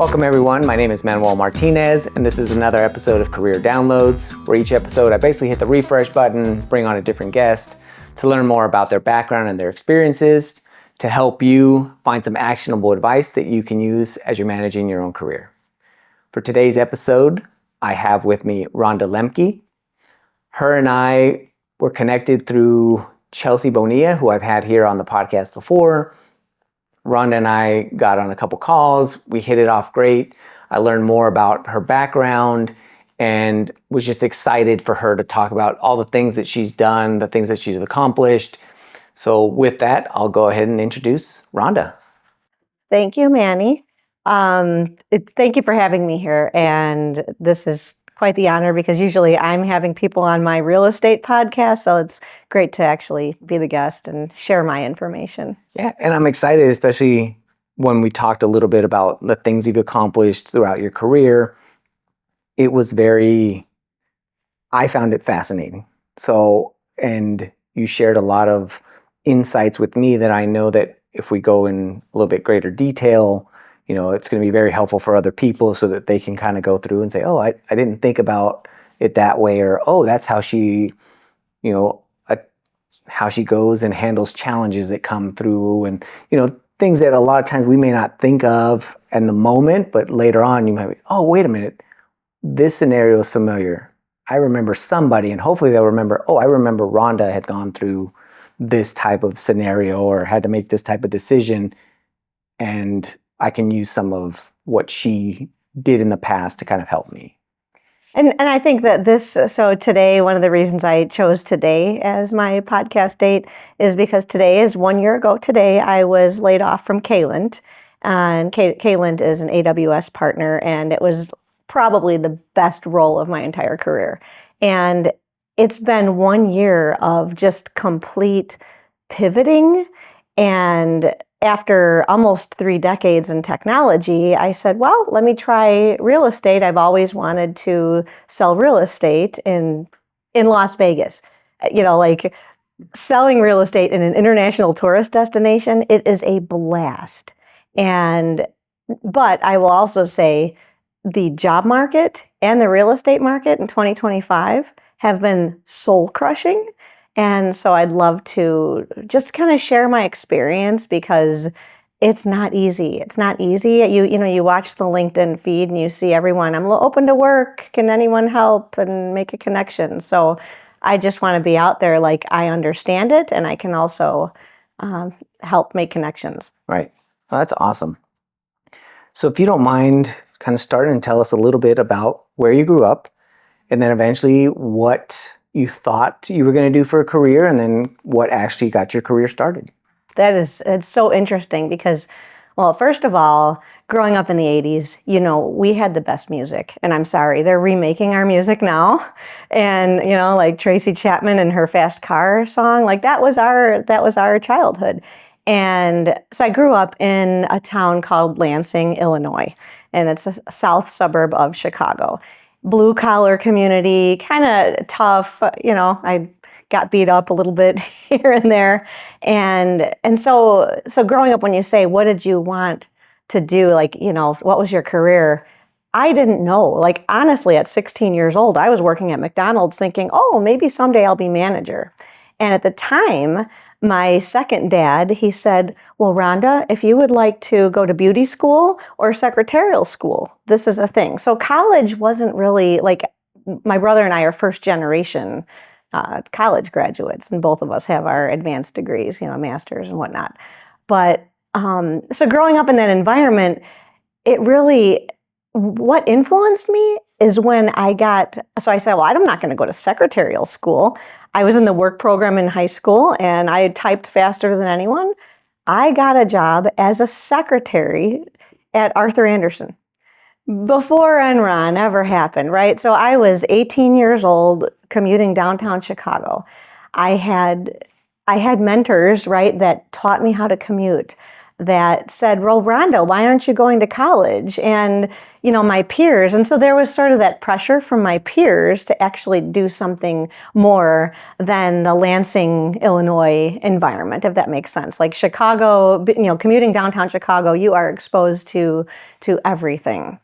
Welcome everyone, my name is Manuel Martinez, and this is another episode of Career Downloads, where each episode I basically hit the refresh button, bring on a different guest to learn more about their background and their experiences to help you find some actionable advice that you can use as you're managing your own career. For today's episode, I have with me Rhonda Lemke. Her and I were connected through Chelsea Bonilla, who I've had here on the podcast before. Rhonda and I got on a couple calls. We hit it off great. I learned more about her background and was just excited for her to talk about all the things that she's done, the things that she's accomplished. So with that, I'll go ahead and introduce Rhonda. Thank you, Manny. Thank you for having me here. And this is quite the honor because usually I'm having people on my real estate podcast. So it's great to actually be the guest and share my information. Yeah, and I'm excited, especially when we talked a little bit about the things you've accomplished throughout your career. It was I found it fascinating. So, and you shared a lot of insights with me that I know that if we go in a little bit greater detail, it's going to be very helpful for other people so that they can kind of go through and say, oh, I didn't think about it that way, or, oh, that's how she, how she goes and handles challenges that come through, and, things that a lot of times we may not think of in the moment, but later on you might be, oh, wait a minute, this scenario is familiar. I remember somebody, and hopefully they'll remember, oh, I remember Rhonda had gone through this type of scenario or had to make this type of decision, and I can use some of what she did in the past to kind of help me. And I think that so today, one of the reasons I chose today as my podcast date is because today is 1 year ago. Today, I was laid off from Kayland, and Kayland is an AWS partner, and it was probably the best role of my entire career. And it's been 1 year of just complete pivoting. And after almost 3 decades in technology, I said, well, let me try real estate. I've always wanted to sell real estate in Las Vegas. Like selling real estate in an international tourist destination, it is a blast. But I will also say the job market and the real estate market in 2025 have been soul crushing. And so I'd love to just kind of share my experience because it's not easy. It's not easy. You watch the LinkedIn feed and you see everyone, I'm open to work. Can anyone help and make a connection? So I just want to be out there like I understand it, and I can also help make connections. Right. Well, that's awesome. So if you don't mind kind of starting and tell us a little bit about where you grew up, and then eventually what you thought you were going to do for a career, and then what actually got your career started. It's so interesting because, well, first of all, growing up in the 80s, we had the best music. And I'm sorry, they're remaking our music now. And, like Tracy Chapman and her Fast Car song, like that was our childhood. And so I grew up in a town called Lansing, Illinois, and it's a south suburb of Chicago. Blue collar community, kind of tough, I got beat up a little bit here and there. And so growing up, when you say, what did you want to do? Like, what was your career? I didn't know. Like, honestly, at 16 years old, I was working at McDonald's thinking, oh, maybe someday I'll be manager. And at the time, my second dad, he said, well, Rhonda, if you would like to go to beauty school or secretarial school, this is a thing. So college wasn't really like, my brother and I are first generation college graduates, and both of us have our advanced degrees, masters and whatnot. But so growing up in that environment, what influenced me is when so I said, well, I'm not going to go to secretarial school. I was in the work program in high school, and I typed faster than anyone. I got a job as a secretary at Arthur Andersen. Before Enron ever happened, right? So I was 18 years old, commuting downtown Chicago. I had mentors, right, that taught me how to commute. that said, well, Rhonda, why aren't you going to college? And, my peers. And so there was sort of that pressure from my peers to actually do something more than the Lansing, Illinois environment, if that makes sense. Like Chicago, commuting downtown Chicago, you are exposed to everything.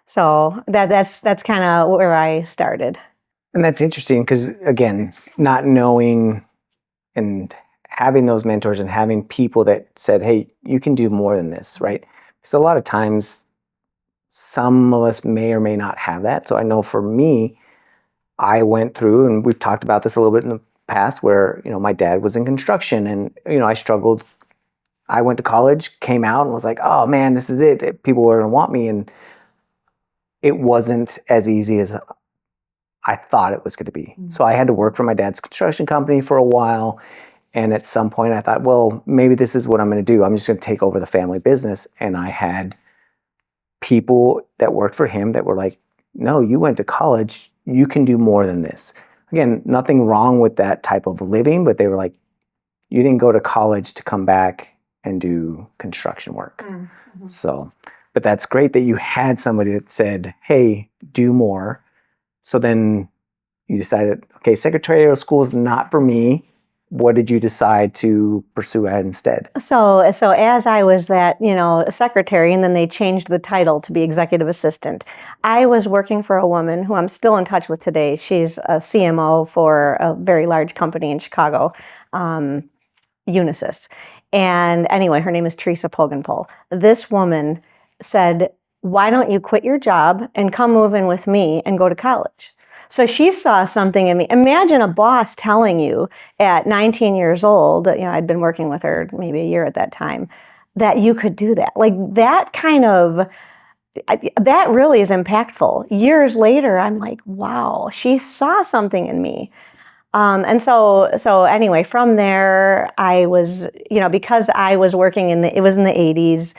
So that's kind of where I started. And that's interesting because, again, not knowing and having those mentors and having people that said, hey, you can do more than this, right? Because a lot of times, some of us may or may not have that. So I know for me, I went through, and we've talked about this a little bit in the past, where, my dad was in construction and, I struggled. I went to college, came out and was like, oh man, this is it. People were going to want me. And it wasn't as easy as I thought it was going to be. So I had to work for my dad's construction company for a while. And at some point I thought, well, maybe this is what I'm going to do. I'm just going to take over the family business. And I had people that worked for him that were like, no, you went to college. You can do more than this. Again, nothing wrong with that type of living, but they were like, you didn't go to college to come back and do construction work. Mm-hmm. So, but that's great that you had somebody that said, hey, do more. So then you decided, okay, secretarial school is not for me. What did you decide to pursue instead? So as I was that, secretary, and then they changed the title to be executive assistant, I was working for a woman who I'm still in touch with today. She's a CMO for a very large company in Chicago, Unisys. And anyway, her name is Teresa Poganpole. This woman said, why don't you quit your job and come move in with me and go to college? So she saw something in me. Imagine a boss telling you at 19 years old, I'd been working with her maybe a year at that time, that you could do that. Like that that really is impactful. Years later, I'm like, wow, she saw something in me. And so anyway, from there, I was, because I was working it was in the 80s.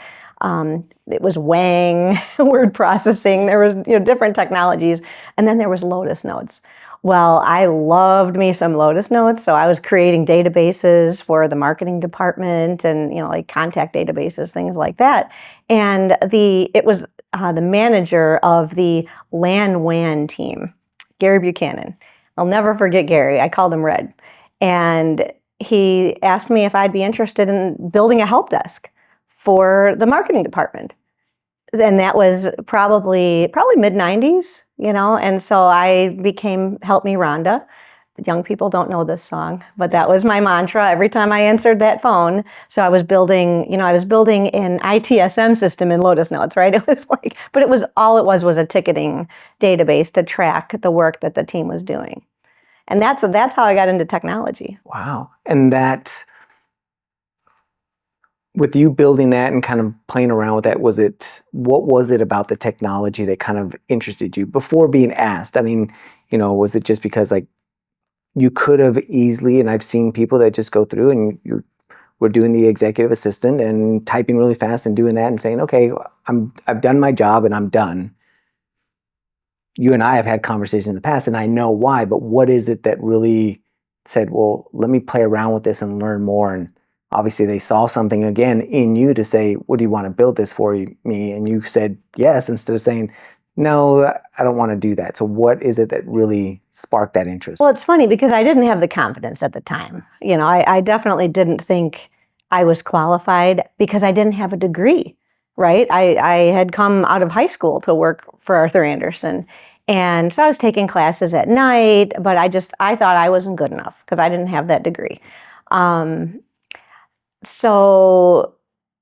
It was Wang, word processing. There was, different technologies. And then there was Lotus Notes. Well, I loved me some Lotus Notes. So I was creating databases for the marketing department and, like contact databases, things like that. And it was the manager of the LAN WAN team, Gary Buchanan. I'll never forget Gary. I called him Red. And he asked me if I'd be interested in building a help desk for the marketing department. And that was probably mid-90s, and so I became Help Me Rhonda. Young people don't know this song, but that was my mantra every time I answered that phone. So I was building, an ITSM system in Lotus Notes, right? It was like, but it was a ticketing database to track the work that the team was doing. And that's how I got into technology. Wow. And that, with you building that and kind of playing around with that, what was it about the technology that kind of interested you before being asked? I mean, was it just because like you could have easily, and I've seen people that just go through and we're doing the executive assistant and typing really fast and doing that and saying, okay, I've done my job and I'm done. You and I have had conversations in the past and I know why, but what is it that really said, well, let me play around with this and learn more? And obviously they saw something again in you to say, what do you want to build this for me? And you said yes, instead of saying, no, I don't want to do that. So what is it that really sparked that interest? Well, it's funny because I didn't have the confidence at the time. I definitely didn't think I was qualified because I didn't have a degree, right? I had come out of high school to work for Arthur Andersen. And so I was taking classes at night, but I thought I wasn't good enough because I didn't have that degree. So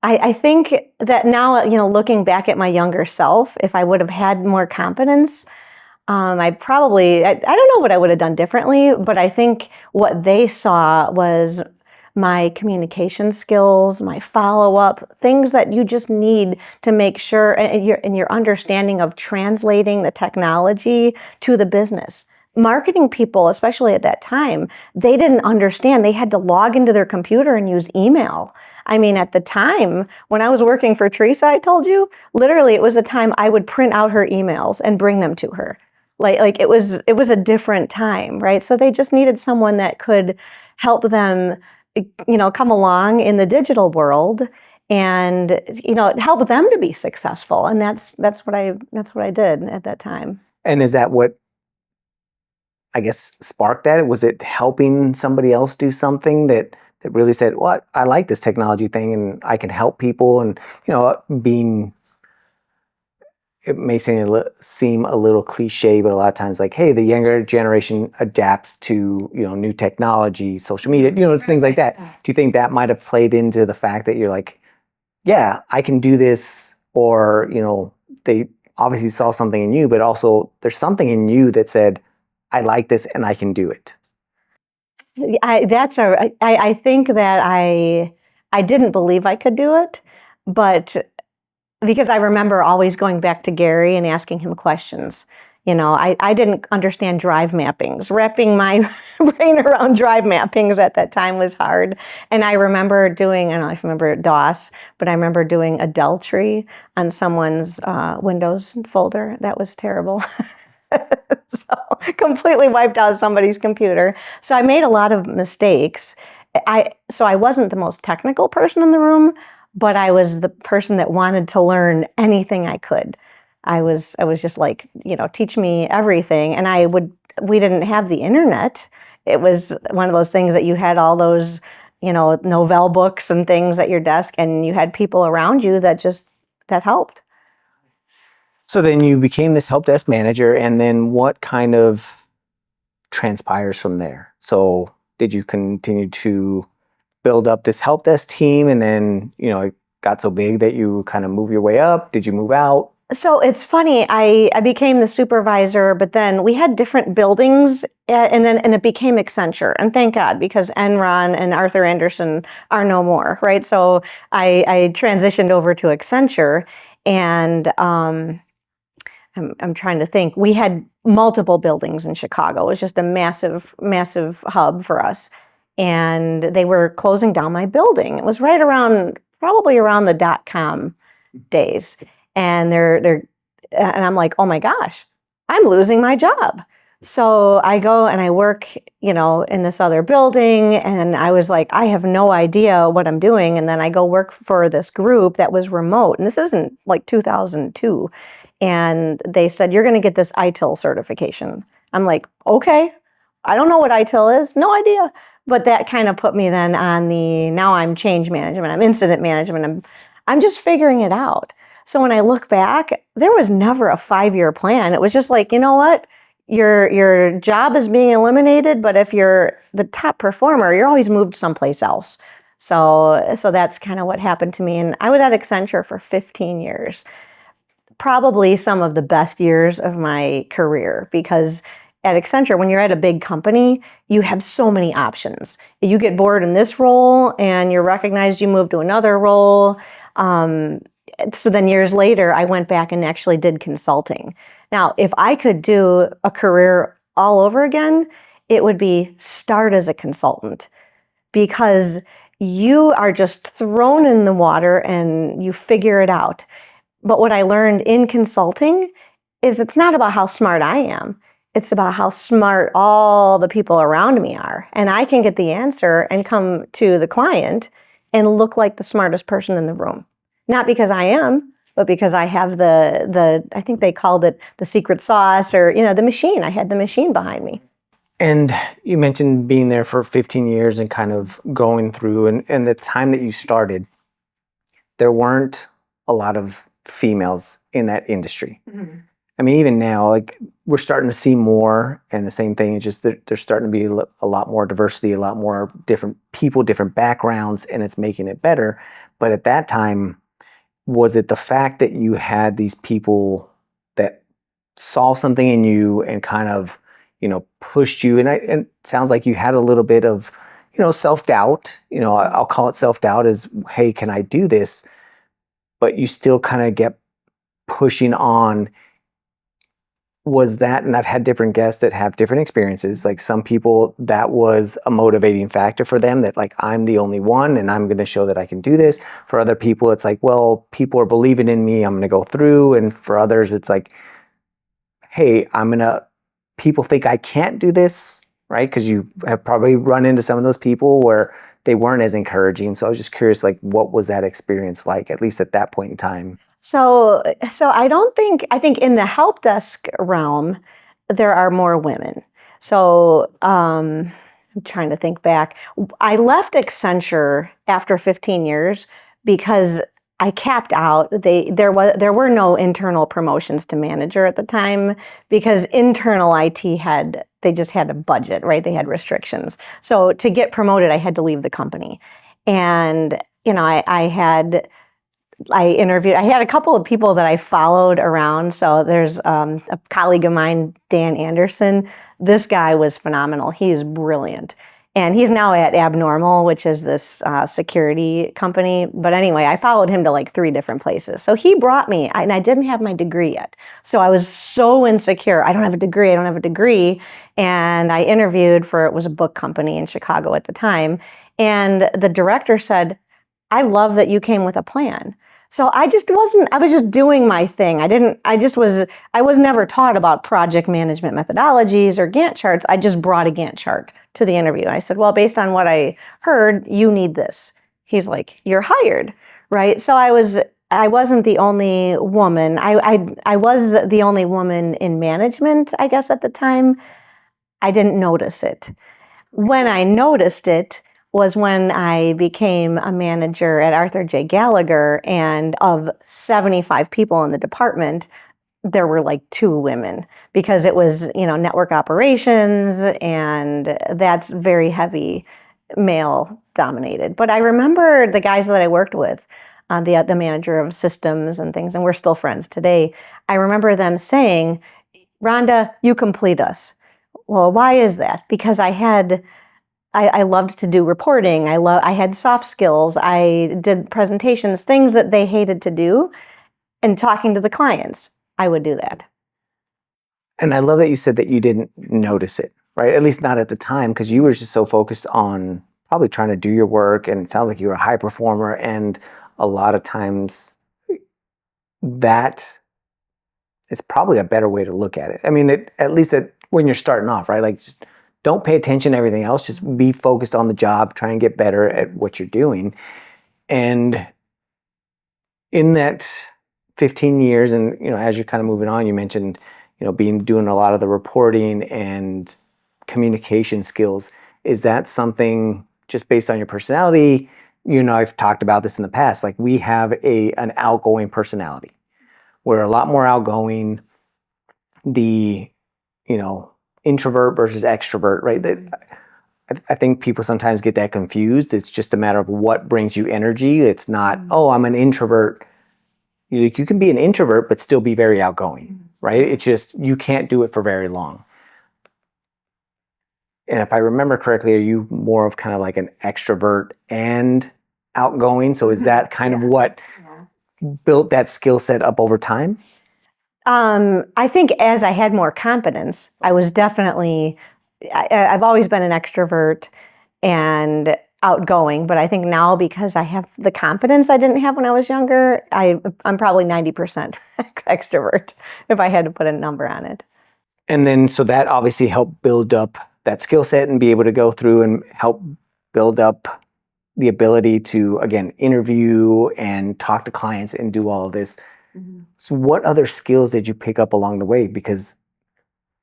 I think that now, looking back at my younger self, if I would have had more confidence, I don't know what I would have done differently, but I think what they saw was my communication skills, my follow-up, things that you just need to make sure, and your understanding of translating the technology to the business. Marketing people, especially at that time, they didn't understand. They had to log into their computer and use email. I mean, at the time, when I was working for Teresa, I told you, literally, it was a time I would print out her emails and bring them to her. Like it was a different time, right? So they just needed someone that could help them, come along in the digital world and, help them to be successful. And that's what I did at that time. And is that what, I guess, sparked that? Was it helping somebody else do something that really said, "What, I like this technology thing and I can help people," and being, it may seem a little cliche, but a lot of times, like, hey, the younger generation adapts to new technology, social media, things like that. Do you think that might have played into the fact that you're like, yeah, I can do this, or they obviously saw something in you, but also there's something in you that said, I like this and I can do it? I think that I didn't believe I could do it, but because I remember always going back to Gary and asking him questions. I didn't understand drive mappings. Wrapping my brain around drive mappings at that time was hard. And I remember doing, I don't know if you remember DOS, but I remember doing a DELTREE on someone's Windows folder. That was terrible. So completely wiped out somebody's computer. So I made a lot of mistakes. So I wasn't the most technical person in the room, but I was the person that wanted to learn anything I could. I was just like, teach me everything. And we didn't have the internet. It was one of those things that you had all those, Novell books and things at your desk, and you had people around you that helped. So then you became this help desk manager, and then what kind of transpires from there? So did you continue to build up this help desk team, and then, it got so big that you kind of move your way up? Did you move out? So it's funny, I became the supervisor, but then we had different buildings, and it became Accenture. And thank God, because Enron and Arthur Andersen are no more, right? So I transitioned over to Accenture, and I'm trying to think. We had multiple buildings in Chicago. It was just a massive, massive hub for us. And they were closing down my building. It was probably around the .com days. And and I'm like, oh my gosh, I'm losing my job. So I go and I work, in this other building, and I was like, I have no idea what I'm doing. And then I go work for this group that was remote. And this isn't like 2002. And they said, you're going to get this ITIL certification. I'm like, okay, I don't know what ITIL is. No idea. But that kind of put me then on now I'm change management, I'm incident management, I'm just figuring it out. So when I look back, there was never a 5-year plan. It was just like, you know what? Your job is being eliminated, but if you're the top performer, you're always moved someplace else. So that's kind of what happened to me. And I was at Accenture for 15 years. Probably some of the best years of my career, because at Accenture, when you're at a big company, you have so many options. You get bored in this role and you're recognized, you move to another role. So then years later, I went back and actually did consulting. Now, if I could do a career all over again, it would be start as a consultant, because you are just thrown in the water and you figure it out. But what I learned in consulting is it's not about how smart I am. It's about how smart all the people around me are. And I can get the answer and come to the client and look like the smartest person in the room. Not because I am, but because I have I think they called it the secret sauce, or, the machine. I had the machine behind me. And you mentioned being there for 15 years and kind of going through, and the time that you started, there weren't a lot of females in that industry. Mm-hmm. I mean, even now, like, we're starting to see more, and the same thing is just that there's starting to be a lot more diversity, a lot more different people, different backgrounds, and it's making it better. But at that time, was it the fact that you had these people that saw something in you and kind of, pushed you? And it sounds like you had a little bit of, self-doubt. I'll call it self-doubt, as, hey, can I do this? But you still kind of get pushing on. Was that, and I've had different guests that have different experiences, like some people that was a motivating factor for them, that like, I'm the only one and I'm going to show that I can do this. For other people, it's like, well, people are believing in me, I'm going to go through. And for others, it's like, hey, people think I can't do this, right? Because you have probably run into some of those people where they weren't as encouraging. So I was just curious, like, what was that experience like, at least at that point in time? So I think in the help desk realm, there are more women. So I'm trying to think back. I left Accenture after 15 years because I capped out. There were no internal promotions to manager at the time because internal IT they just had a budget, right? They had restrictions. So to get promoted, I had to leave the company. And, I interviewed, I had a couple of people that I followed around. So there's a colleague of mine, Dan Anderson. This guy was phenomenal. He is brilliant. And he's now at Abnormal, which is this security company. But anyway, I followed him to like 3 different places. So he brought me, and I didn't have my degree yet. So I was so insecure. I don't have a degree. I don't have a degree. And I interviewed for, it was a book company in Chicago at the time. And the director said, I love that you came with a plan. So I was just doing my thing. I was never taught about project management methodologies or Gantt charts. I just brought a Gantt chart to the interview. I said, well, based on what I heard, you need this. He's like, you're hired, right? So I wasn't the only woman. I was the only woman in management, I guess, at the time. I didn't notice it. When I noticed it was when I became a manager at Arthur J. Gallagher, and of 75 people in the department, there were like 2 women because it was, network operations, and that's very heavy male dominated. But I remember the guys that I worked with, the manager of systems and things, and we're still friends today. I remember them saying, Rhonda, you complete us. Well, why is that? Because I loved to do reporting. I had soft skills. I did presentations, things that they hated to do, and talking to the clients. I would do that. And I love that you said that you didn't notice it, right? At least not at the time, because you were just so focused on probably trying to do your work. And it sounds like you were a high performer. And a lot of times that is probably a better way to look at it. I mean, at least when you're starting off, right? Like, just don't pay attention to everything else. Just be focused on the job, try and get better at what you're doing. And in that 15 years, and as you're kind of moving on, you mentioned, doing a lot of the reporting and communication skills. Is that something just based on your personality? I've talked about this in the past. Like, we have an outgoing personality. We're a lot more outgoing. The, introvert versus extrovert, right? I think people sometimes get that confused. It's just a matter of what brings you energy. It's not, oh, I'm an introvert. You can be an introvert, but still be very outgoing, right? It's just, you can't do it for very long. And if I remember correctly, are you more of kind of like an extrovert and outgoing? So is that kind of what built that skill set up over time? I think as I had more confidence, I was definitely, I've always been an extrovert and outgoing, but I think now because I have the confidence I didn't have when I was younger, I'm probably 90% extrovert if I had to put a number on it. And then, so that obviously helped build up that skill set and be able to go through and help build up the ability to, again, interview and talk to clients and do all of this. So what other skills did you pick up along the way? Because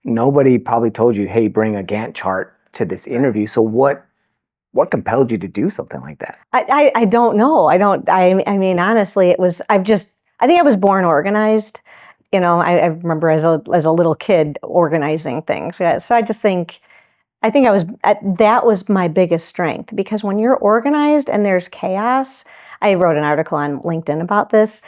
nobody probably told you, hey, bring a Gantt chart to this interview. So what compelled you to do something like that? I don't know. I mean, honestly, I think I was born organized. I remember as a little kid organizing things. So I think that was my biggest strength, because when you're organized and there's chaos, I wrote an article on LinkedIn about this.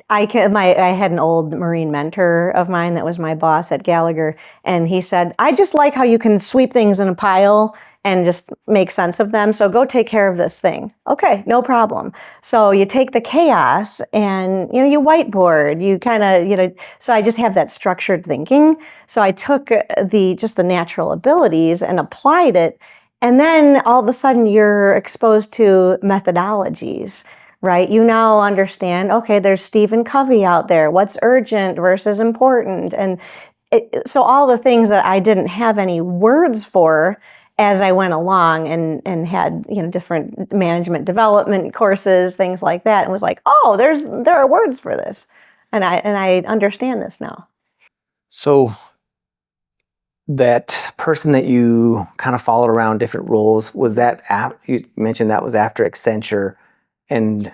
I had an old Marine mentor of mine that was my boss at Gallagher, and he said, I just like how you can sweep things in a pile and just make sense of them. So go take care of this thing. Okay, no problem. So you take the chaos and, you whiteboard, you kind of, so I just have that structured thinking. So I took the natural abilities and applied it. And then all of a sudden you're exposed to methodologies, right? You now understand, okay, there's Stephen Covey out there. What's urgent versus important? And so all the things that I didn't have any words for as I went along and had, different management development courses, things like that, and was like, oh, there are words for this. And I understand this now. So that person that you kind of followed around different roles, was that you mentioned that was after Accenture, and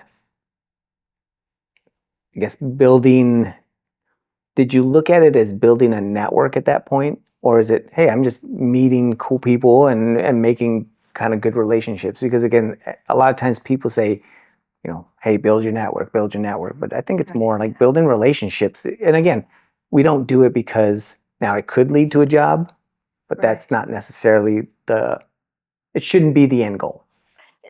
I guess did you look at it as building a network at that point? Or is it, hey, I'm just meeting cool people and making kind of good relationships? Because again, a lot of times people say, hey, build your network. But I think it's more like building relationships. And again, we don't do it because now it could lead to a job, but that's not necessarily it shouldn't be the end goal.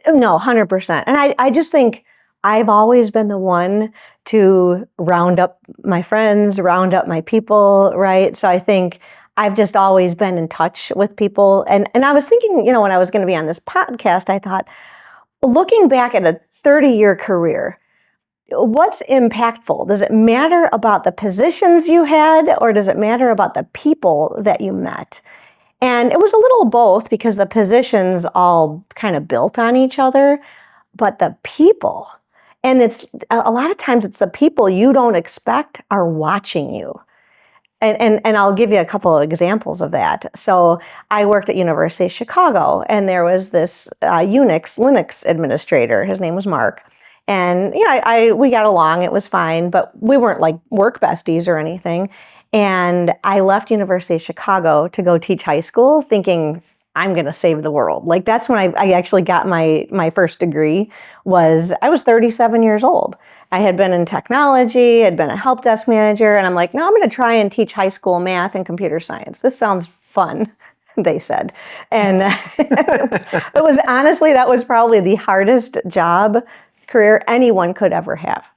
No, 100%. And I just think I've always been the one to round up my friends, round up my people, right? So I think I've just always been in touch with people. And I was thinking, when I was going to be on this podcast, I thought, looking back at a 30-year career, what's impactful? Does it matter about the positions you had, or does it matter about the people that you met? And it was a little both, because the positions all kind of built on each other, but the people, and it's a lot of times it's the people you don't expect are watching you. And I'll give you a couple of examples of that. So I worked at University of Chicago, and there was this Linux administrator. His name was Mark. And we got along, it was fine, but we weren't like work besties or anything. And I left University of Chicago to go teach high school thinking I'm going to save the world. Like that's when I actually got my first degree. I was 37 years old. I had been in technology, had been a help desk manager, and I'm like, no, I'm going to try and teach high school math and computer science. This sounds fun, they said. And it was honestly, that was probably the hardest career anyone could ever have.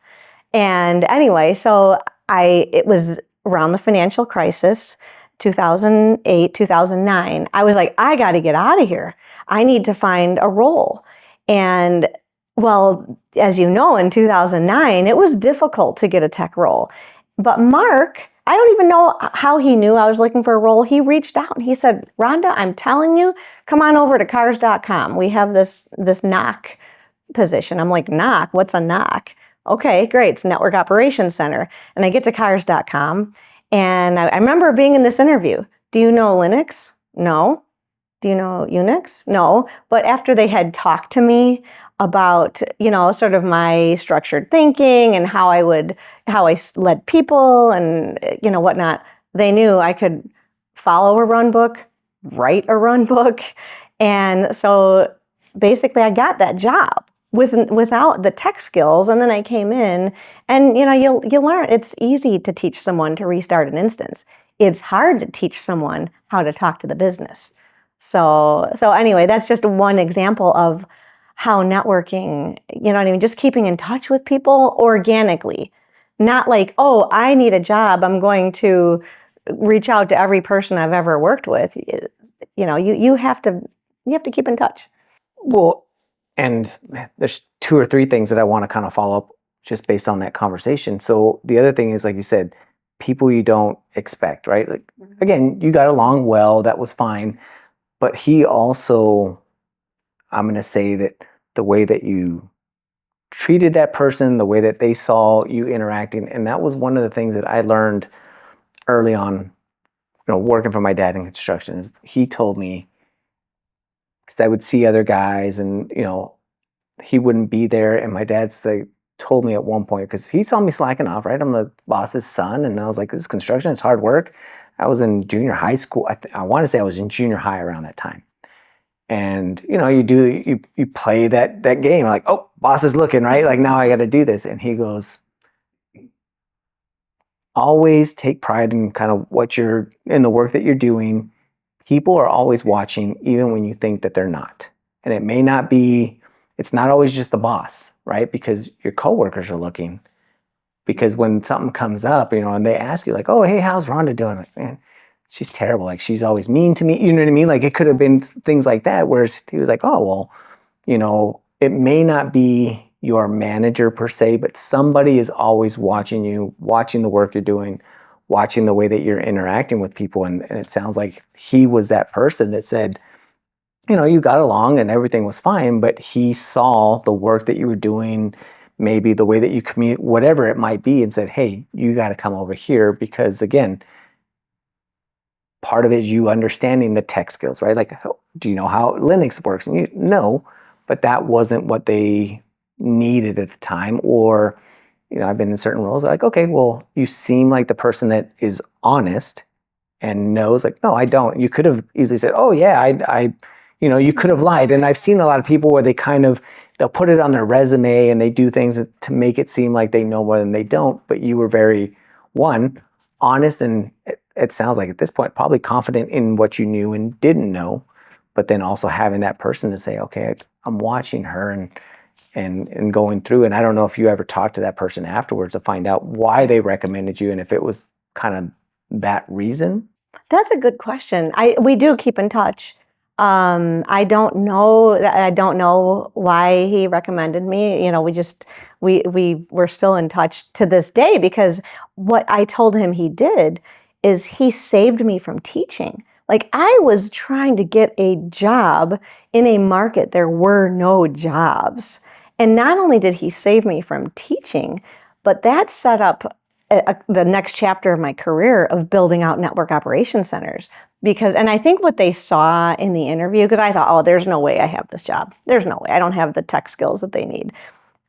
And anyway, so it was around the financial crisis, 2008, 2009. I was like, I got to get out of here. I need to find a role. And well, as you know, in 2009, it was difficult to get a tech role. But Mark, I don't even know how he knew I was looking for a role. He reached out and he said, Rhonda, I'm telling you, come on over to cars.com. We have this knock position. I'm like, knock? What's a knock? Okay, great. It's Network Operations Center. And I get to cars.com, and I remember being in this interview. Do you know Linux? No. Do you know Unix? No. But after they had talked to me about, sort of my structured thinking and how I led people and, whatnot, they knew I could follow a run book, write a run book. And so basically I got that job without the tech skills. And then I came in, and you learn. It's easy to teach someone to restart an instance. It's hard to teach someone how to talk to the business. So anyway, that's just one example of how networking, just keeping in touch with people organically. Not like, oh, I need a job, I'm going to reach out to every person I've ever worked with. You have to keep in touch. Well, and there's 2 or 3 things that I want to kind of follow up just based on that conversation. So the other thing is, like you said, people you don't expect, right? Like, again, you got along well, that was fine. But he also, I'm going to say that the way that you treated that person, the way that they saw you interacting, and that was one of the things that I learned early on, working for my dad in construction, is he told me, because I would see other guys and, he wouldn't be there. And my dad's told me at one point, because he saw me slacking off, right? I'm the boss's son. And I was like, this is construction, it's hard work. I was in junior high school. I want to say I was in junior high around that time. And, you play that game, like, oh, boss is looking, right? Like, now I got to do this. And he goes, always take pride in kind of in the work that you're doing. People are always watching, even when you think that they're not. And it's not always just the boss, right? Because your coworkers are looking. Because when something comes up, and they ask you like, oh, hey, how's Rhonda doing? Like, man, she's terrible. Like, she's always mean to me. You know what I mean? Like, it could have been things like that. Whereas he was like, oh, well, it may not be your manager per se, but somebody is always watching you, watching the work you're doing, watching the way that you're interacting with people. And it sounds like he was that person that said, you got along and everything was fine, but he saw the work that you were doing, maybe the way that you communicate, whatever it might be, and said, hey, you got to come over here because, again, part of it is you understanding the tech skills, right? Like, do you know how Linux works? And no, but that wasn't what they needed at the time. Or, I've been in certain roles like, okay, well, you seem like the person that is honest and knows, like, no, I don't. You could have easily said, oh yeah, you could have lied. And I've seen a lot of people where they'll put it on their resume and they do things to make it seem like they know more than they don't. But you were very, one, honest, and it sounds like at this point probably confident in what you knew and didn't know, but then also having that person to say, okay, I'm watching her and going through. And I don't know if you ever talked to that person afterwards to find out why they recommended you and if it was kind of that reason. That's a good question. We do keep in touch. I don't know why he recommended me. We're still in touch to this day, because what I told him he did is he saved me from teaching. Like, I was trying to get a job in a market there were no jobs. And not only did he save me from teaching, but that set up the next chapter of my career of building out network operation centers. And I think what they saw in the interview, because I thought, oh, there's no way I have this job. There's no way. I don't have the tech skills that they need.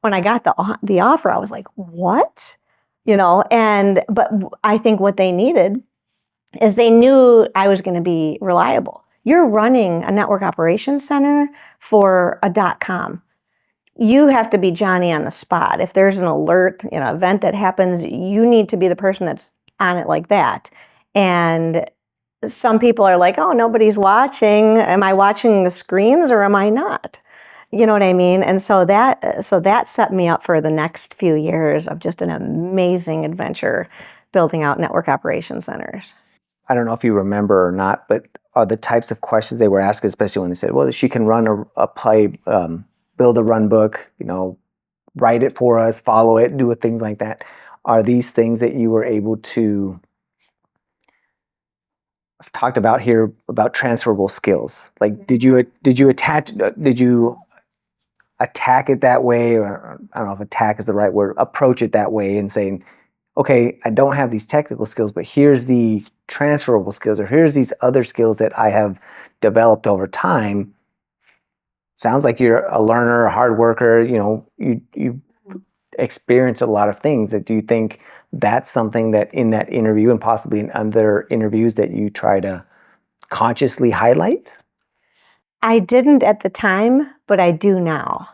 When I got the offer, I was like, what? But I think what they needed is they knew I was going to be reliable. You're running a network operations center for a .com. You have to be Johnny on the spot. If there's an alert, event that happens, you need to be the person that's on it like that. And some people are like, oh, nobody's watching. Am I watching the screens or am I not? You know what I mean? And so that set me up for the next few years of just an amazing adventure building out network operations centers. I don't know if you remember or not, but are the types of questions they were asking, especially when they said, well, she can run a play, build a run book, write it for us, follow it, do things like that. Are these things that you were able to, I've talked about here about transferable skills. Like, did you attack it that way? Or I don't know if attack is the right word, approach it that way and saying, okay, I don't have these technical skills, but here's the transferable skills, or here's these other skills that I have developed over time. Sounds like you're a learner, a hard worker, you experienced a lot of things. Do you think that's something that in that interview and possibly in other interviews that you try to consciously highlight? I didn't at the time, but I do now.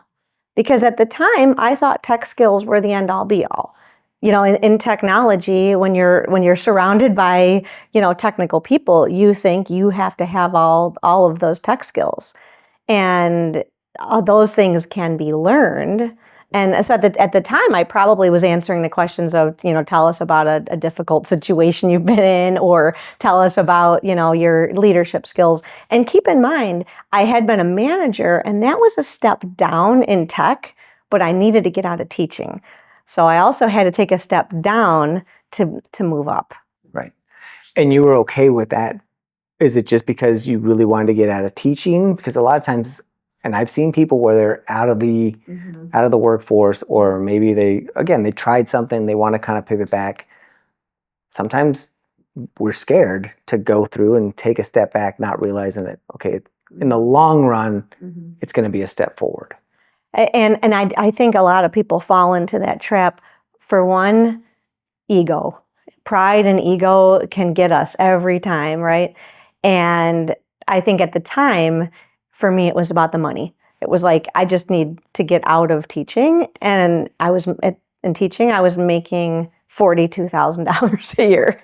Because at the time, I thought tech skills were the end all be all. In technology, when you're surrounded by, technical people, you think you have to have all of those tech skills. And those things can be learned. And so at the time, I probably was answering the questions of, tell us about a difficult situation you've been in, or tell us about, your leadership skills. And keep in mind, I had been a manager, and that was a step down in tech, but I needed to get out of teaching. So I also had to take a step down to move up. Right. And you were okay with that? Is it just because you really wanted to get out of teaching? Because a lot of times, and I've seen people where they're out of the workforce, or maybe they tried something, they want to kind of pivot back. Sometimes we're scared to go through and take a step back, not realizing that, okay, in the long run, it's going to be a step forward. And I think a lot of people fall into that trap. For one, ego. Pride and ego can get us every time, right? And I think at the time, for me, it was about the money. It was like, I just need to get out of teaching. And in teaching, I was making $42,000 a year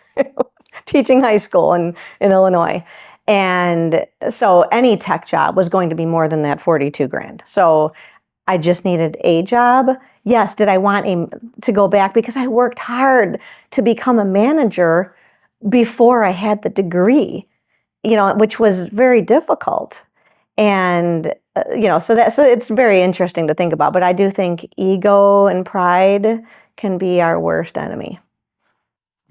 teaching high school in Illinois. And so any tech job was going to be more than that 42 grand. So I just needed a job. Yes, did I want to go back? Because I worked hard to become a manager before I had the degree, which was very difficult. And, so it's very interesting to think about. But I do think ego and pride can be our worst enemy.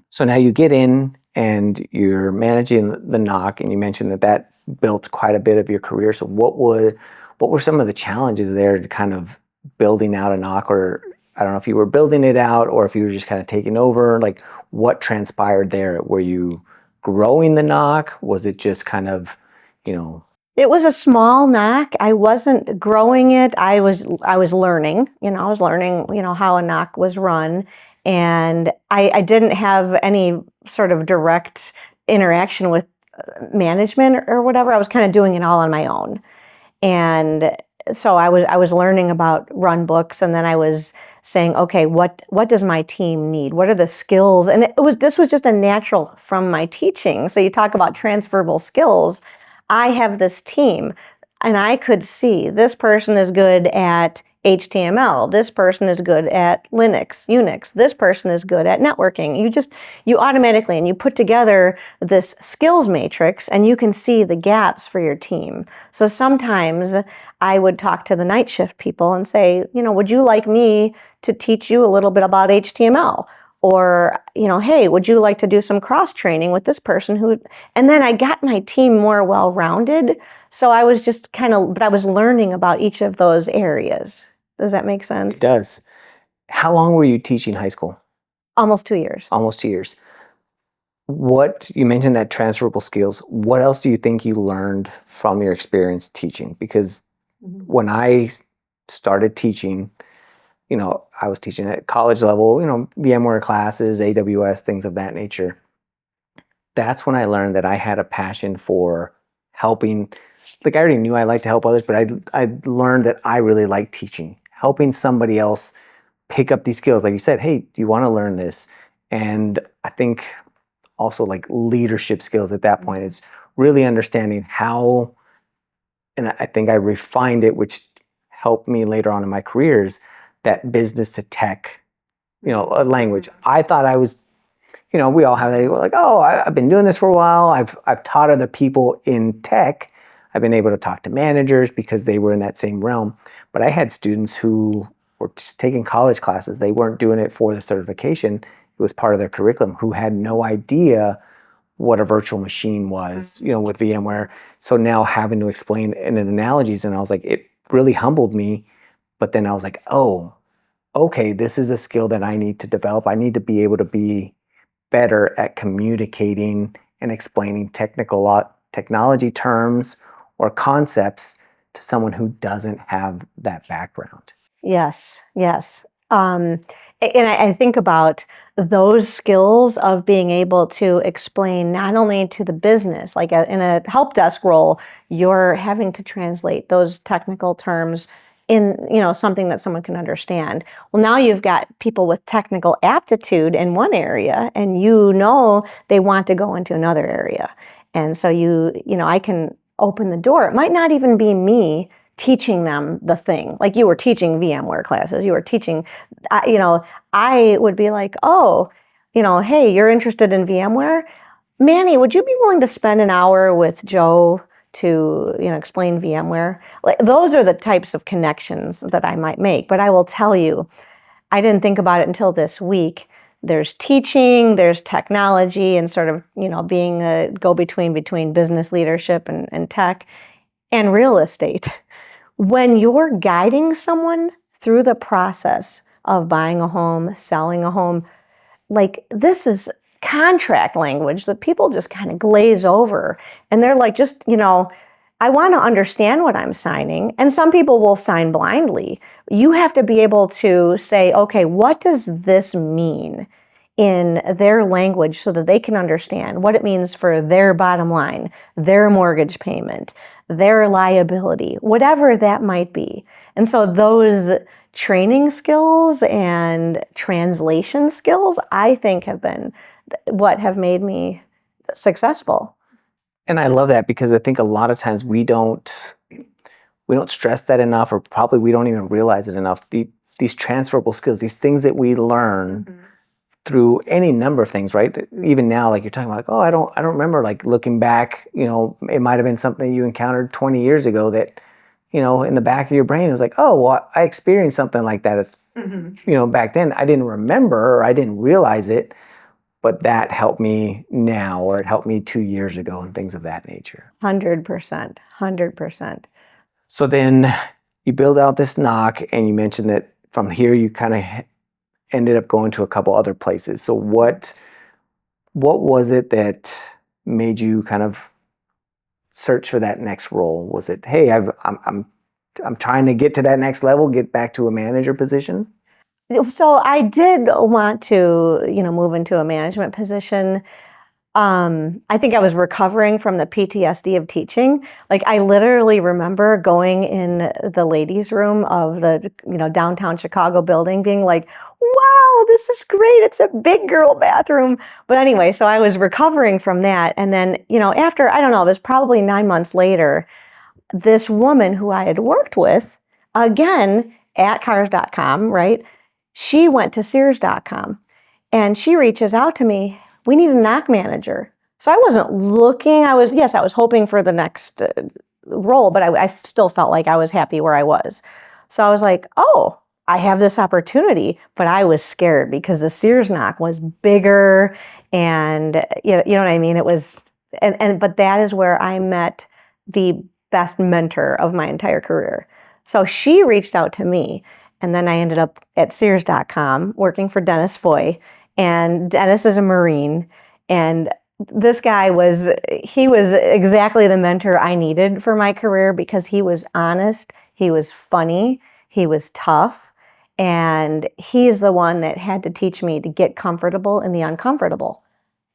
So now you get in and you're managing the NOC, and you mentioned that built quite a bit of your career. So what were some of the challenges there to kind of building out a knock? Or I don't know if you were building it out or if you were just kind of taking over, like what transpired there? Were you growing the knock? Was it just kind of, It was a small knock. I wasn't growing it. I was learning. I was learning, how a knock was run, and I didn't have any sort of direct interaction with management or whatever. I was kind of doing it all on my own, and so I was learning about run books, and then I was saying, okay, what does my team need? What are the skills? And this was just a natural from my teaching. So you talk about transferable skills. I have this team, and I could see this person is good at HTML. This person is good at Linux, Unix. This person is good at networking. You automatically, and you put together this skills matrix, and you can see the gaps for your team. So sometimes I would talk to the night shift people and say, would you like me to teach you a little bit about HTML? Or, hey, would you like to do some cross training with this person and then I got my team more well-rounded. So I was just but I was learning about each of those areas. Does that make sense? It does. How long were you teaching high school? Almost 2 years. Almost 2 years. You mentioned that transferable skills. What else do you think you learned from your experience teaching? Because when I started teaching, I was teaching at college level, VMware classes, AWS, things of that nature. That's when I learned that I had a passion for helping. Like I already knew I liked to help others, but I learned that I really like teaching, helping somebody else pick up these skills. Like you said, hey, do you want to learn this? And I think also like leadership skills at that point is really understanding how, and I think I refined it, which helped me later on in my careers, that business to tech, language. I thought I was, we all have that, like, oh, I've been doing this for a while. I've taught other people in tech. I've been able to talk to managers because they were in that same realm. But I had students who were just taking college classes. They weren't doing it for the certification. It was part of their curriculum, who had no idea what a virtual machine was, with VMware. So now having to explain in analogies, and I was like, it really humbled me. But then I was like, oh, okay, this is a skill that I need to develop. I need to be able to be better at communicating and explaining technology terms or concepts to someone who doesn't have that background. Yes. And I think about those skills of being able to explain not only to the business, like in a help desk role, you're having to translate those technical terms in something that someone can understand. Well, now you've got people with technical aptitude in one area, and they want to go into another area, and so I can open the door. It might not even be me teaching them the thing, like you were teaching VMware classes. You were teaching, I would be like, oh, hey, you're interested in VMware, Manny, would you be willing to spend an hour with Joe to explain VMware? Like, those are the types of connections that I might make. But I will tell you, I didn't think about it until this week. There's teaching, there's technology, and sort of being a go-between between business leadership and tech and real estate. When you're guiding someone through the process of buying a home, selling a home, like this is contract language that people just kind of glaze over. And they're like, I want to understand what I'm signing. And some people will sign blindly. You have to be able to say, okay, what does this mean in their language so that they can understand what it means for their bottom line, their mortgage payment, their liability, whatever that might be. And so those training skills and translation skills, I think, have been what have made me successful. And I love that because I think a lot of times we don't stress that enough, or probably we don't even realize it enough. These transferable skills, these things that we learn through any number of things, right? Even now, like you're talking about, like, oh, I don't remember, like looking back, it might have been something you encountered 20 years ago that, in the back of your brain, it was like, oh, well, I experienced something like that, back then. I didn't remember, or I didn't realize it, but that helped me now, or it helped me 2 years ago, and things of that nature. 100%, 100%. So then you build out this NOC, and you mentioned that from here you kind of ended up going to a couple other places. So what was it that made you kind of search for that next role? Was it, hey, I'm trying to get to that next level, get back to a manager position? So I did want to, move into a management position. I think I was recovering from the PTSD of teaching. Like, I literally remember going in the ladies' room of the, downtown Chicago building, being like, wow, this is great. It's a big girl bathroom. But anyway, so I was recovering from that. And then, after, I don't know, it was probably 9 months later, this woman who I had worked with, again, at cars.com, right? She went to Sears.com, and she reaches out to me, we need a NOC manager. So I wasn't looking. I was hoping for the next role, but I still felt like I was happy where I was. So I was like, oh, I have this opportunity, but I was scared because the Sears NOC was bigger, and you know what I mean? It was, but that is where I met the best mentor of my entire career. So she reached out to me, and then I ended up at Sears.com working for Dennis Foy. And Dennis is a Marine, and this guy was exactly the mentor I needed for my career, because he was honest, he was funny, he was tough, and he's the one that had to teach me to get comfortable in the uncomfortable,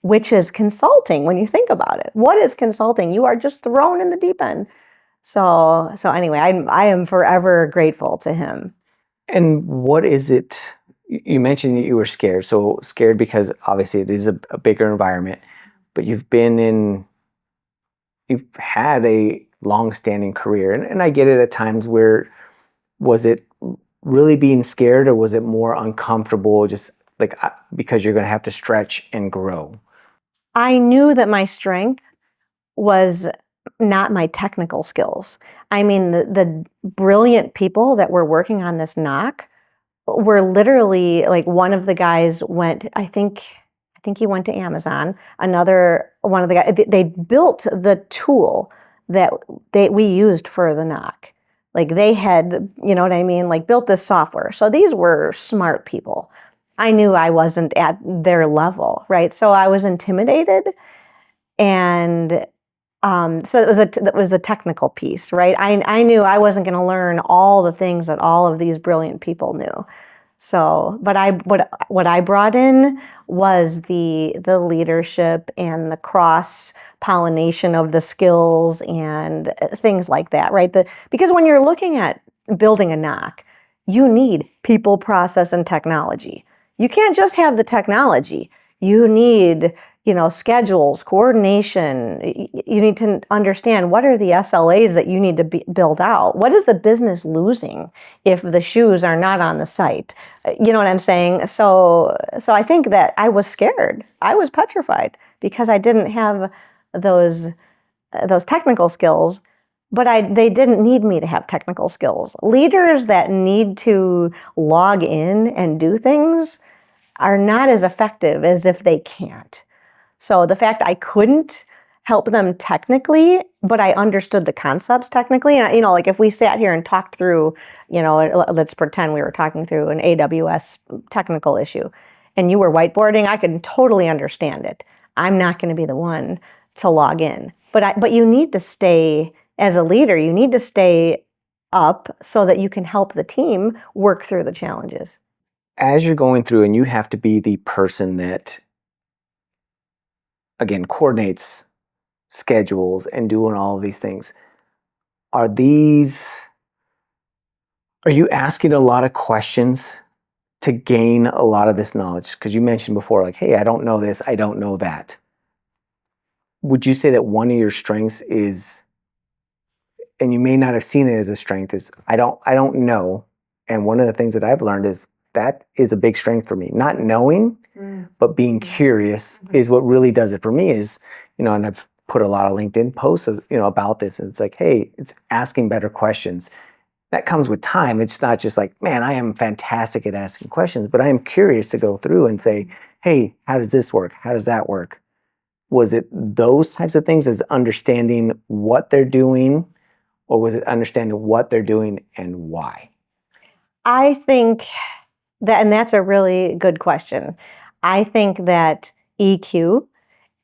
which is consulting when you think about it. What is consulting? You are just thrown in the deep end. So anyway, I am forever grateful to him. And what is it? You mentioned that you were scared. So scared because obviously it is a bigger environment, but you've had a long-standing career. And I get it at times where, was it really being scared, or was it more uncomfortable, just like because you're going to have to stretch and grow? I knew that my strength was not my technical skills. I mean, the brilliant people that were working on this NOC were literally, like, one of the guys went, I think he went to Amazon. One of the guys, they built the tool that we used for the NOC. Like, they had, you know what I mean, like, built this software. So these were smart people. I knew I wasn't at their level, right? So I was intimidated, and so that was the technical piece, right? I knew I wasn't going to learn all the things that all of these brilliant people knew. So, but what I brought in was the leadership and the cross pollination of the skills and things like that, right? Because when you're looking at building a NOC, you need people, process, and technology. You can't just have the technology. You need, schedules, coordination. You need to understand, what are the SLAs that you need to build out? What is the business losing if the shoes are not on the site? You know what I'm saying? So I think that I was scared. I was petrified because I didn't have those technical skills, but they didn't need me to have technical skills. Leaders that need to log in and do things are not as effective as if they can't. So the fact I couldn't help them technically, but I understood the concepts technically. And, like, if we sat here and talked through, let's pretend we were talking through an AWS technical issue, and you were whiteboarding, I could totally understand it. I'm not going to be the one to log in. But you need to stay, as a leader, you need to stay up so that you can help the team work through the challenges. As you're going through, and you have to be the person that, again, coordinates schedules and doing all of these things, are you asking a lot of questions to gain a lot of this knowledge? Because you mentioned before, like, hey, I don't know this, I don't know that. Would you say that one of your strengths is, and you may not have seen it as a strength, is I don't know. And one of the things that I've learned is that is a big strength for me. Not knowing, but being curious is what really does it for me. Is, and I've put a lot of LinkedIn posts, about this. And it's like, hey, it's asking better questions. that comes with time. It's not just like, man, I am fantastic at asking questions, but I am curious to go through and say, hey, how does this work? How does that work? Was it those types of things, as understanding what they're doing, or was it understanding what they're doing and why? I think that, and that's a really good question. I think that EQ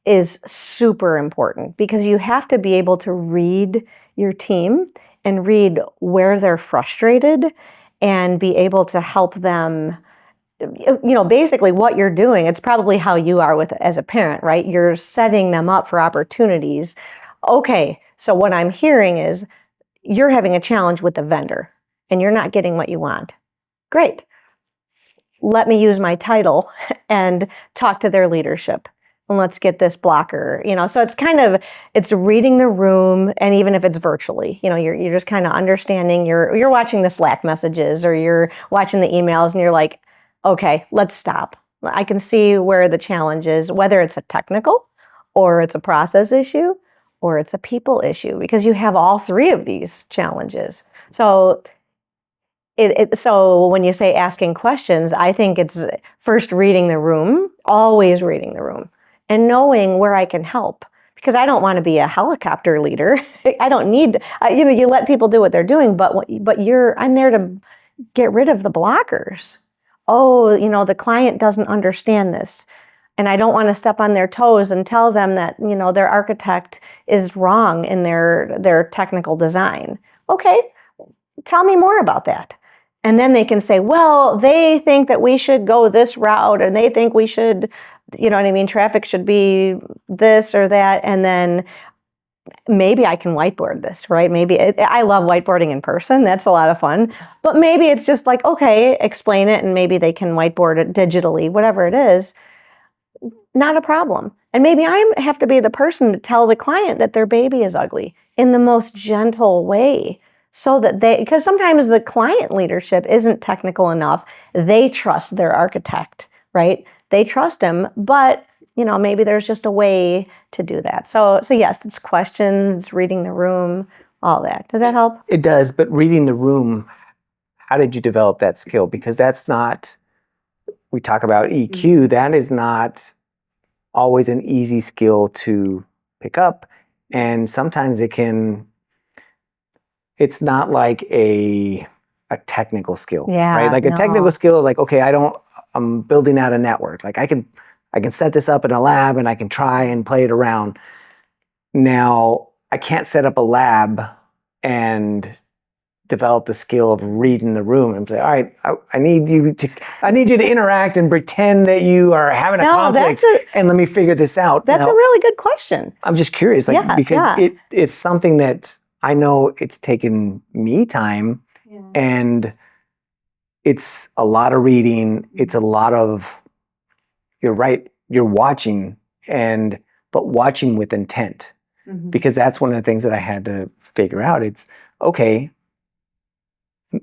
is super important because you have to be able to read your team and read where they're frustrated and be able to help them. Basically what you're doing, it's probably how you are with as a parent, right? You're setting them up for opportunities. Okay, so what I'm hearing is you're having a challenge with the vendor and you're not getting what you want. Great. Let me use my title and talk to their leadership. And let's get this blocker, so it's reading the room. And even if it's virtually, you're just kind of understanding, you're watching the Slack messages or you're watching the emails and you're like, okay, let's stop. I can see where the challenge is, whether it's a technical or it's a process issue or it's a people issue, because you have all three of these challenges. So so when you say asking questions, I think it's first reading the room, always reading the room, and knowing where I can help. Because I don't want to be a helicopter leader. I don't need, you let people do what they're doing, but I'm there to get rid of the blockers. Oh, the client doesn't understand this. And I don't want to step on their toes and tell them that, their architect is wrong in their technical design. Okay, tell me more about that. And then they can say, well, they think that we should go this route, and they think we should, traffic should be this or that. And then maybe I can whiteboard this, right? I love whiteboarding in person. That's a lot of fun. But maybe it's just like, okay, explain it, and maybe they can whiteboard it digitally, whatever it is. Not a problem. And maybe I have to be the person to tell the client that their baby is ugly in the most gentle way, so that because sometimes the client leadership isn't technical enough. They trust their architect, right? They trust him, but maybe there's just a way to do that. So yes, it's questions, reading the room, all that. Does that help? It does, but reading the room, how did you develop that skill? Because that's not, we talk about EQ, that is not always an easy skill to pick up. And sometimes it's not like a technical skill, right? Like a technical skill, like, okay, I'm building out a network. Like I can set this up in a lab and I can try and play it around. Now, I can't set up a lab and develop the skill of reading the room and say, all right, I need you to interact and pretend that you are having a conflict and let me figure this out. That's a really good question. I'm just curious, because it's something that I know it's taken me time, and it's a lot of reading. It's a lot of, you're right, you're watching, but watching with intent, because that's one of the things that I had to figure out. It's, okay,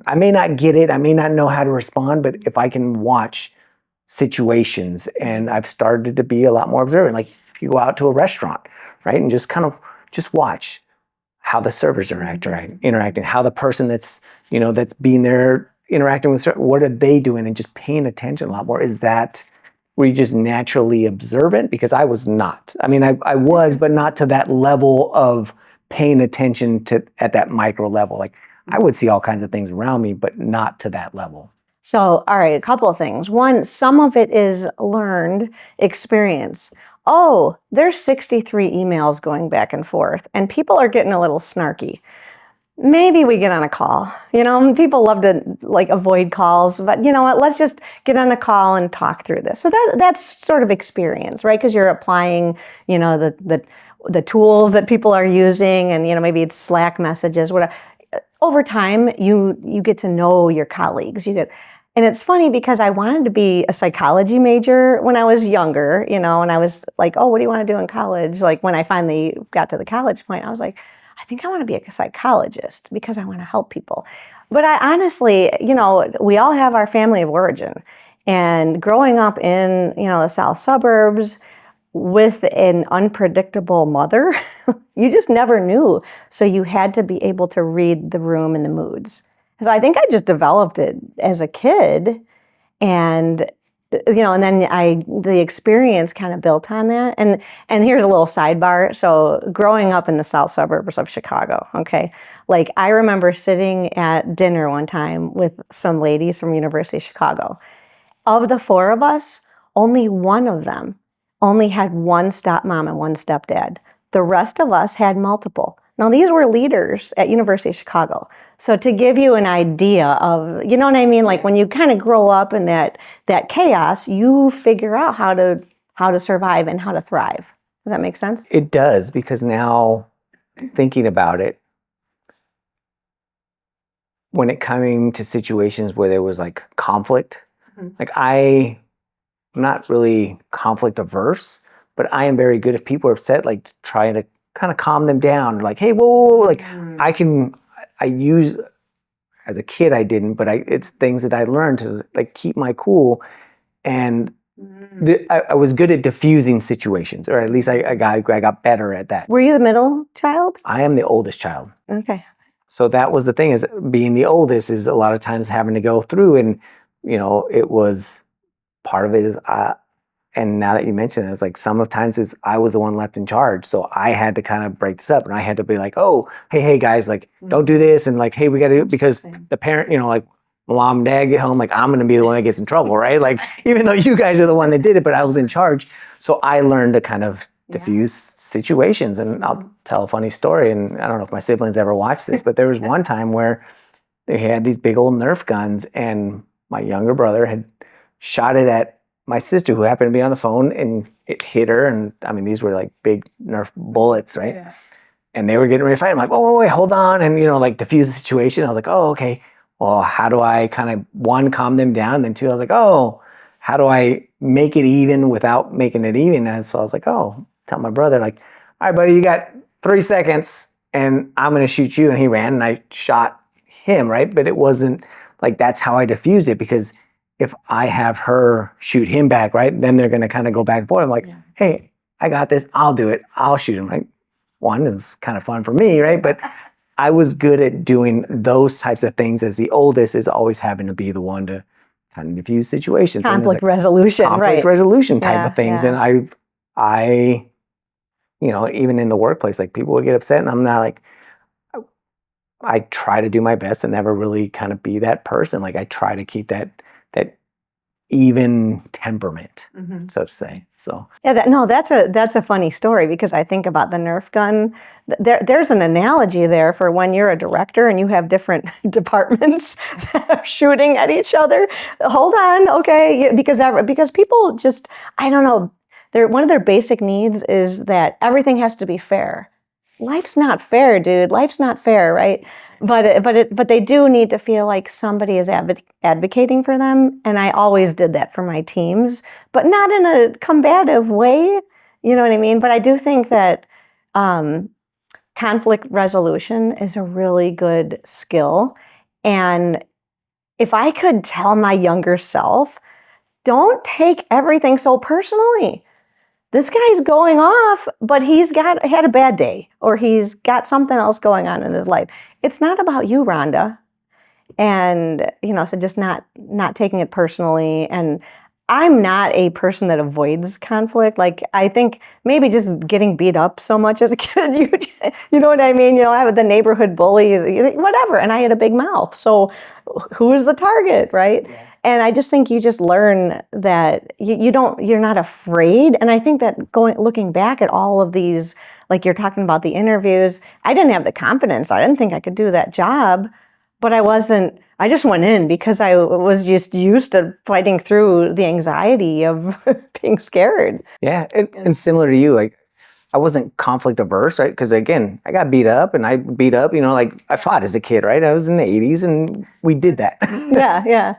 I may not get it, I may not know how to respond, but if I can watch situations, and I've started to be a lot more observant. Like if you go out to a restaurant, right, and just just watch how the servers are interacting, how the person that's being there interacting with, what are they doing, and just paying attention a lot more. Were you just naturally observant? Because I was not. I mean, I was, but not to that level of paying attention at that micro level. Like I would see all kinds of things around me, but not to that level. So, all right, a couple of things. One, some of it is learned experience. Oh, there's 63 emails going back and forth, and people are getting a little snarky. Maybe we get on a call. People love to avoid calls, but you know what? Let's just get on a call and talk through this. So that's sort of experience, right? Because you're applying, the tools that people are using, and maybe it's Slack messages, whatever. Over time, you get to know your colleagues. And it's funny because I wanted to be a psychology major when I was younger, and I was like, oh, what do you want to do in college? Like when I finally got to the college point, I was like, I think I want to be a psychologist because I want to help people. But I honestly, we all have our family of origin. And growing up in, the South suburbs with an unpredictable mother, you just never knew. So you had to be able to read the room and the moods. So I think I just developed it as a kid, and and then the experience kind of built on that. And here's a little sidebar. So growing up in the south suburbs of Chicago, okay, like I remember sitting at dinner one time with some ladies from University of Chicago. Of the four of us, only one of them only had one stepmom and one stepdad. The rest of us had multiple. Now, these were leaders at University of Chicago. So to give you an idea of, you know what I mean? Like when you kind of grow up in that chaos, you figure out how to survive and how to thrive. Does that make sense? It does, because now thinking about it, when it coming to situations where there was like conflict, like I'm not really conflict averse, but I am very good if people are upset, like trying to kind of calm them down. Like, hey, whoa, like I use, as a kid I didn't, but it's things that I learned to like keep my cool. And I was good at diffusing situations, or at least I got better at that. Were you the middle child? I am the oldest child. Okay. So that was the thing, is being the oldest is a lot of times having to go through, and it was part of it is and now that you mention it, it's like sometimes I was the one left in charge, so I had to kind of break this up, and I had to be like, oh, hey guys, like don't do this, and like, hey, we got to do it, because the parent, like mom and dad get home, like I'm gonna be the one that gets in trouble, right? Like even though you guys are the one that did it, but I was in charge, so I learned to kind of diffuse situations. And I'll tell a funny story, and I don't know if my siblings ever watched this, but there was one time where they had these big old Nerf guns, and my younger brother had shot it at my sister, who happened to be on the phone, and it hit her. And I mean, these were like big Nerf bullets, right? Yeah. And they were getting ready to fight. I'm like, oh, wait, hold on. And, like diffuse the situation. I was like, oh, okay. Well, how do I kind of, one, calm them down? And then two, I was like, oh, how do I make it even without making it even? And so I was like, oh, tell my brother, like, all right, buddy, you got 3 seconds and I'm going to shoot you. And he ran and I shot him, right? But it wasn't like, that's how I diffused it, because if I have her shoot him back, right, then they're going to kind of go back and forth. I'm like, hey, I got this. I'll do it. I'll shoot him, right? One, is kind of fun for me, right? But I was good at doing those types of things, as the oldest is always having to be the one to kind of diffuse situations. Conflict resolution, right? Conflict resolution type of things. And I, even in the workplace, like people would get upset, and I'm not like, I try to do my best and never really kind of be that person. Like I try to keep that even temperament, so to say. So that's a funny story, because I think about the Nerf gun. There's an analogy there for when you're a director and you have different departments that are shooting at each other. Hold on, okay, because people just, I don't know, one of their basic needs is that everything has to be fair. Life's not fair, dude. Life's not fair, right? But they do need to feel like somebody is advocating for them, and I always did that for my teams, but not in a combative way. You know what I mean? But I do think that conflict resolution is a really good skill, and if I could tell my younger self, don't take everything so personally. This guy's going off, but had a bad day, or he's got something else going on in his life. It's not about you, Rhonda. And, so just not taking it personally. And I'm not a person that avoids conflict. Like, I think maybe just getting beat up so much as a kid, you know what I mean? I have the neighborhood bully, whatever. And I had a big mouth. So who's the target, right? Yeah. And I just think you just learn that you're not afraid. And I think that looking back at all of these, like you're talking about the interviews, I didn't have the confidence. I didn't think I could do that job, but I just went in because I was just used to fighting through the anxiety of being scared. Yeah. And similar to you, like I wasn't conflict averse, right? Because again, I got beat up, and I beat up, like I fought as a kid, right? I was in the 80s and we did that. Yeah.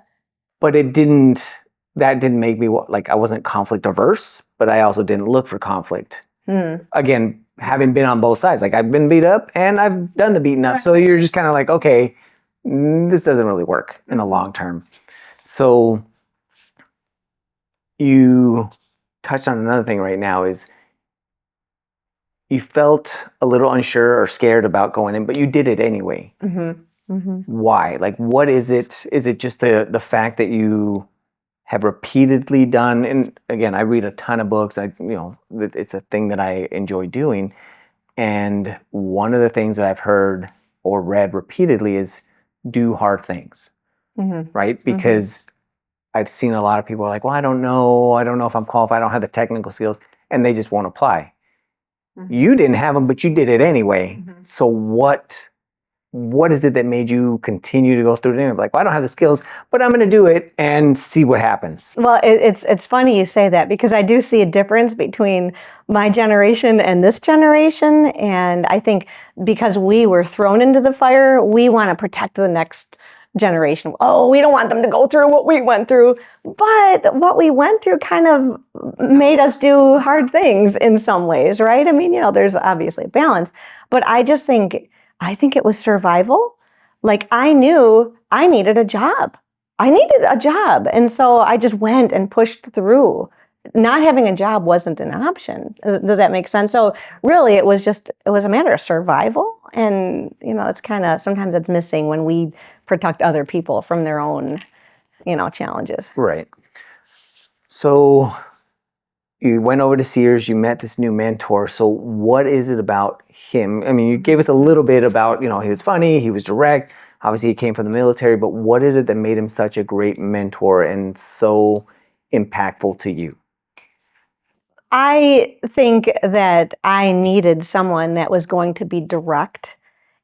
But that didn't make me, like I wasn't conflict averse, but I also didn't look for conflict. Again, having been on both sides, like I've been beat up and I've done the beating up. So you're just kind of like, okay, this doesn't really work in the long term. So you touched on another thing right now, is you felt a little unsure or scared about going in, but you did it anyway. Why? Like, what is it? Is it just the fact that you have repeatedly done, and again, I read a ton of books. It's a thing that I enjoy doing. And one of the things that I've heard or read repeatedly is do hard things, right? Because I've seen a lot of people are like, well, I don't know if I'm qualified. I don't have the technical skills, and they just won't apply. You didn't have them, but you did it anyway. So what is it that made you continue to go through it? Like, well, I don't have the skills, but I'm going to do it and see what happens. Well, it's funny you say that, because I do see a difference between my generation and this generation. And I think because we were thrown into the fire, we want to protect the next generation. Oh, we don't want them to go through what we went through. But what we went through kind of made us do hard things in some ways, right? I mean, there's obviously a balance. But I think it was survival. Like, I knew I needed a job. And so I just went and pushed through. Not having a job wasn't an option. Does that make sense? So really it was a matter of survival. And, it's kind of, sometimes it's missing when we protect other people from their own, challenges. Right. So you went over to Sears, you met this new mentor. So what is it about him? I mean, you gave us a little bit about, he was funny, he was direct. Obviously, he came from the military, but what is it that made him such a great mentor and so impactful to you? I think that I needed someone that was going to be direct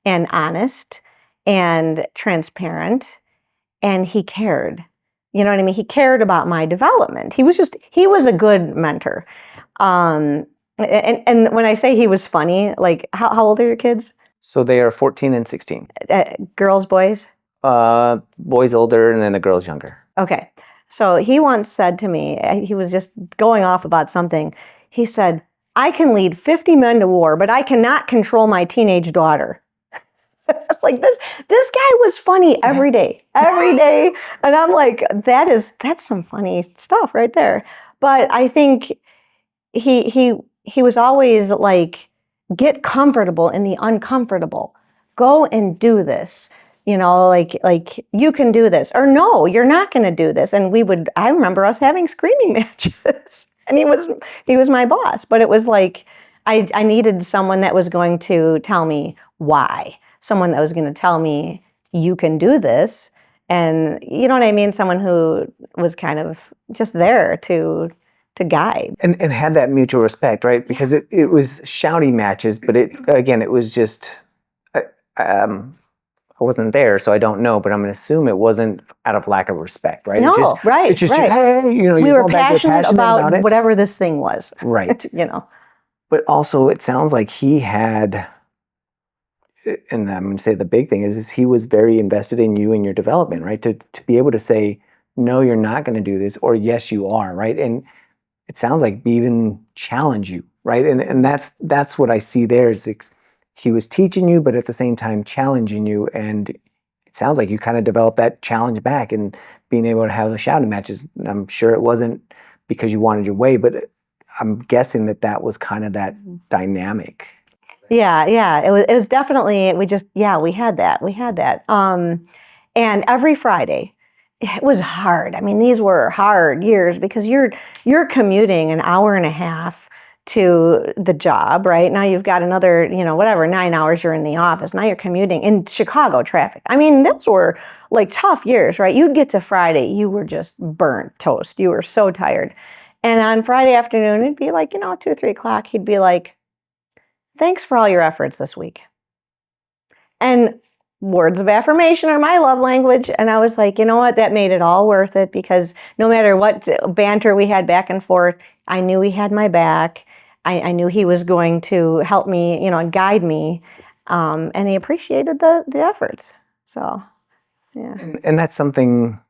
and honest and transparent, and he cared. You know what I mean? He cared about my development. He was a good mentor. And when I say he was funny, like, how old are your kids? So they are 14 and 16. Girls, boys? Boys older, and then the girls younger. Okay. So he once said to me, he was just going off about something. He said, I can lead 50 men to war, but I cannot control my teenage daughter. Like, this guy was funny every day. And I'm like, that's some funny stuff right there. But I think he was always like, get comfortable in the uncomfortable. Go and do this. Like you can do this, or no, you're not going to do this. And I remember us having screaming matches, and he was my boss. But it was like, I needed someone that was going to tell me why. Someone that was going to tell me, you can do this. And you know what I mean? Someone who was kind of just there to guide. And had that mutual respect, right? Because it was shouty matches, but it was just, I wasn't there, so I don't know, but I'm going to assume it wasn't out of lack of respect, right? No, right. It's just, right. Hey, we were passionate about it. Whatever this thing was. Right. But also it sounds like he had, and I'm going to say the big thing is he was very invested in you and your development, right? To be able to say, no, you're not going to do this, or yes, you are, right? And it sounds like even challenge you, right? And that's what I see there is he was teaching you, but at the same time challenging you. And it sounds like you kind of developed that challenge back and being able to have the shouting matches. And I'm sure it wasn't because you wanted your way, but I'm guessing that was kind of that dynamic. Yeah. It was definitely, we had that. And every Friday, it was hard. I mean, these were hard years because you're commuting an hour and a half to the job, right? Now you've got another, 9 hours you're in the office. Now you're commuting in Chicago traffic. I mean, those were like tough years, right? You'd get to Friday, you were just burnt toast. You were so tired. And on Friday afternoon, it'd be like, 2, 3 o'clock, he'd be like, thanks for all your efforts this week. And words of affirmation are my love language. And I was like, you know what? That made it all worth it, because no matter what banter we had back and forth, I knew he had my back. I knew he was going to help me, and guide me. And he appreciated the efforts. So, yeah. And that's something,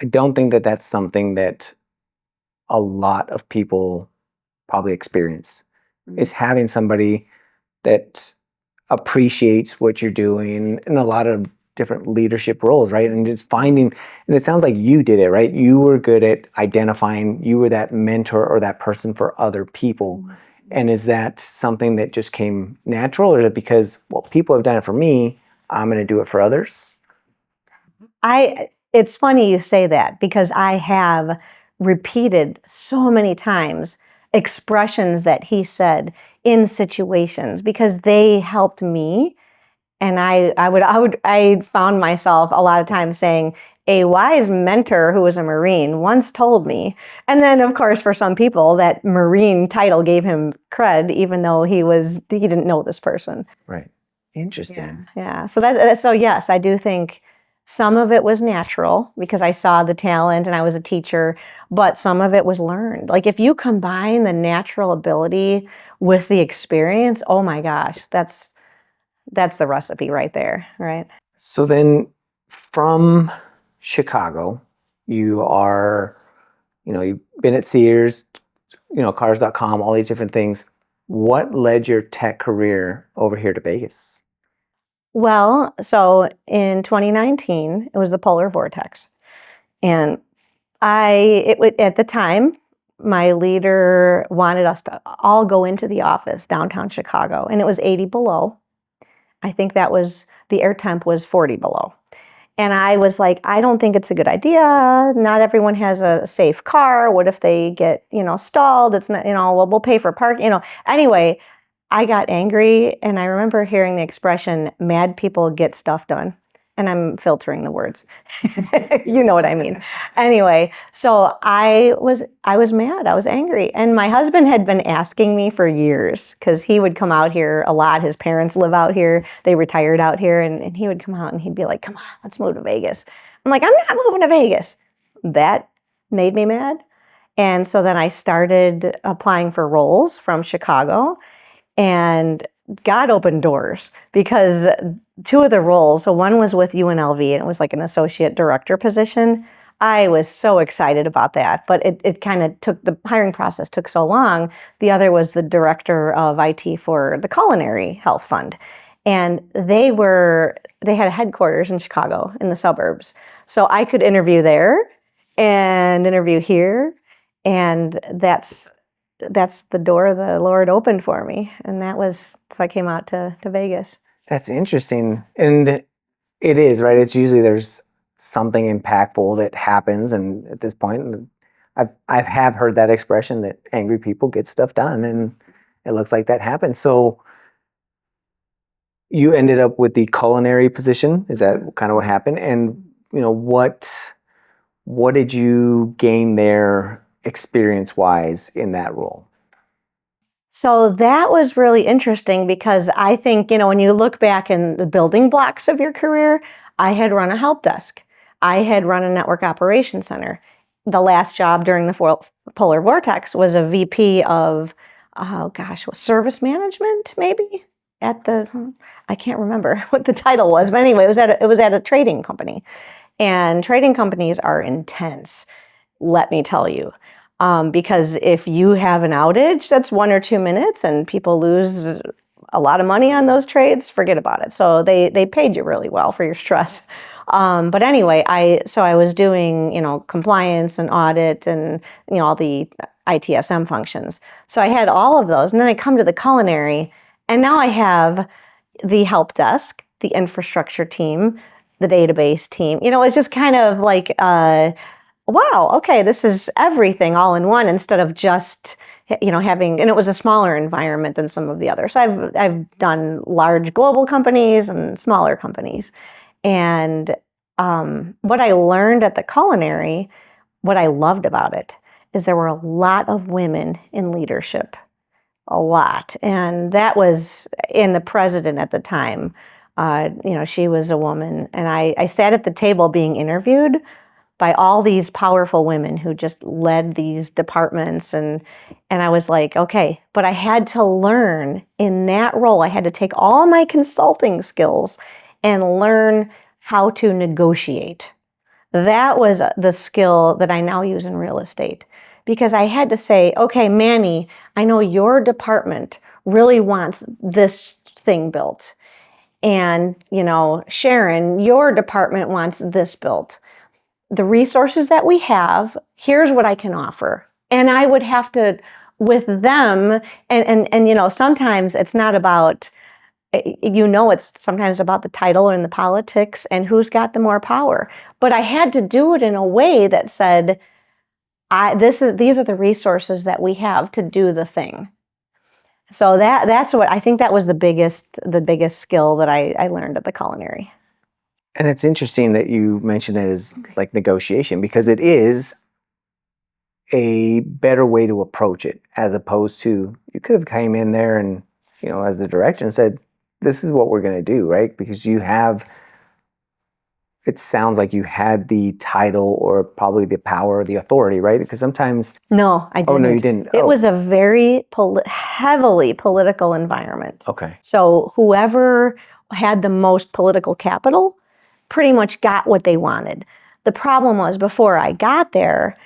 I don't think that's something that a lot of people probably experience, is having somebody that appreciates what you're doing in a lot of different leadership roles, right? And just finding, and it sounds like you did it, right? You were good at identifying, you were that mentor or that person for other people. And is that something that just came natural, or is it because, well, people have done it for me, I'm going to do it for others? It's funny you say that because I have repeated so many times expressions that he said in situations because they helped me. And I found myself a lot of times saying, a wise mentor who was a Marine once told me. And then, of course, for some people, that Marine title gave him cred, even though he didn't know this person. Right. Interesting. Yeah. So yes, I do think some of it was natural because I saw the talent and I was a teacher, but some of it was learned. Like if you combine the natural ability with the experience, oh my gosh, that's the recipe right there, right? So then from Chicago, you are, you've been at Sears, cars.com, all these different things. What led your tech career over here to Vegas? Well, so in 2019, it was the polar vortex. And at the time, my leader wanted us to all go into the office downtown Chicago, and it was 80 below. I think the air temp was 40 below. And I was like, I don't think it's a good idea. Not everyone has a safe car. What if they get, stalled? It's not, we'll pay for park, Anyway, I got angry and I remember hearing the expression, mad people get stuff done. And I'm filtering the words. You know what I mean. Anyway, so I was mad. I was angry. And my husband had been asking me for years because he would come out here a lot. His parents live out here. They retired out here. And he would come out and he'd be like, come on, let's move to Vegas. I'm like, I'm not moving to Vegas. That made me mad. And so then I started applying for roles from Chicago. And God opened doors because two of the roles, so one was with UNLV and it was like an associate director position. I was so excited about that, but it kind of the hiring process took so long. The other was the director of IT for the Culinary Health Fund. And they had a headquarters in Chicago in the suburbs. So I could interview there and interview here. And that's the door the Lord opened for me. And so I came out to Vegas. That's interesting. And it is, right? It's usually there's something impactful that happens. And at this point, I have heard that expression that angry people get stuff done. And it looks like that happened. So you ended up with the culinary position. Is that kind of what happened? And, what did you gain there experience-wise in that role? So that was really interesting because I think, when you look back in the building blocks of your career, I had run a help desk. I had run a network operations center. The last job during the polar vortex was a VP of, service management, maybe? I can't remember what the title was, but anyway, it was at a trading company. And trading companies are intense, let me tell you. Because if you have an outage that's 1 or 2 minutes and people lose a lot of money on those trades, forget about it. So they paid you really well for your stress. But anyway, I was doing, compliance and audit and, all the ITSM functions. So I had all of those. And then I come to the culinary and now I have the help desk, the infrastructure team, the database team. It's just kind of like, wow, okay, this is everything all in one instead of just, having, and it was a smaller environment than some of the others. So I've done large global companies and smaller companies. And what I learned at the culinary, what I loved about it, is there were a lot of women in leadership, a lot. And that was in the president at the time. She was a woman. And I sat at the table being interviewed by all these powerful women who just led these departments. And I was like, okay, but I had to learn in that role. I had to take all my consulting skills and learn how to negotiate. That was the skill that I now use in real estate. Because I had to say, okay, Manny, I know your department really wants this thing built. And, Sharon, your department wants this built. The resources that we have, here's what I can offer. And I would have to, with them, and sometimes it's not about it's sometimes about the title and the politics and who's got the more power. But I had to do it in a way that said, these are the resources that we have to do the thing. So that's what I think that was the biggest skill that I learned at the Culinary. And it's interesting that you mentioned it as like negotiation, because it is a better way to approach it, as opposed to you could have came in there and, as the director and said, this is what we're going to do, right? Because it sounds like you had the title or probably the power or the authority, right? Because sometimes... No, I didn't. Oh, no, you didn't. It was a very heavily political environment. Okay. So whoever had the most political capital pretty much got what they wanted. The problem was, before I got there,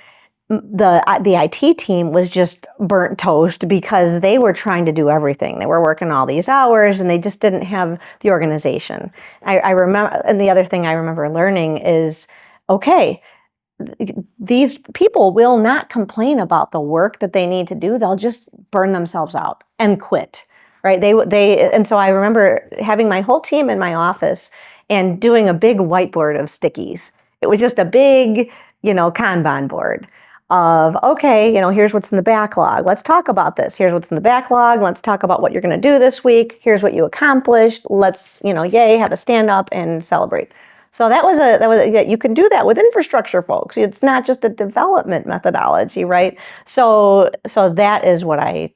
the IT team was just burnt toast because they were trying to do everything. They were working all these hours and they just didn't have the organization. I remember, and the other thing I remember learning is, okay, these people will not complain about the work that they need to do. They'll just burn themselves out and quit, right? And so I remember having my whole team in my office and doing a big whiteboard of stickies. It was just a big, Kanban board of, okay, here's what's in the backlog. Let's talk about this. Here's what's in the backlog. Let's talk about what you're going to do this week. Here's what you accomplished. Let's, yay, have a stand up and celebrate. So you can do that with infrastructure folks. It's not just a development methodology, right? So that is what I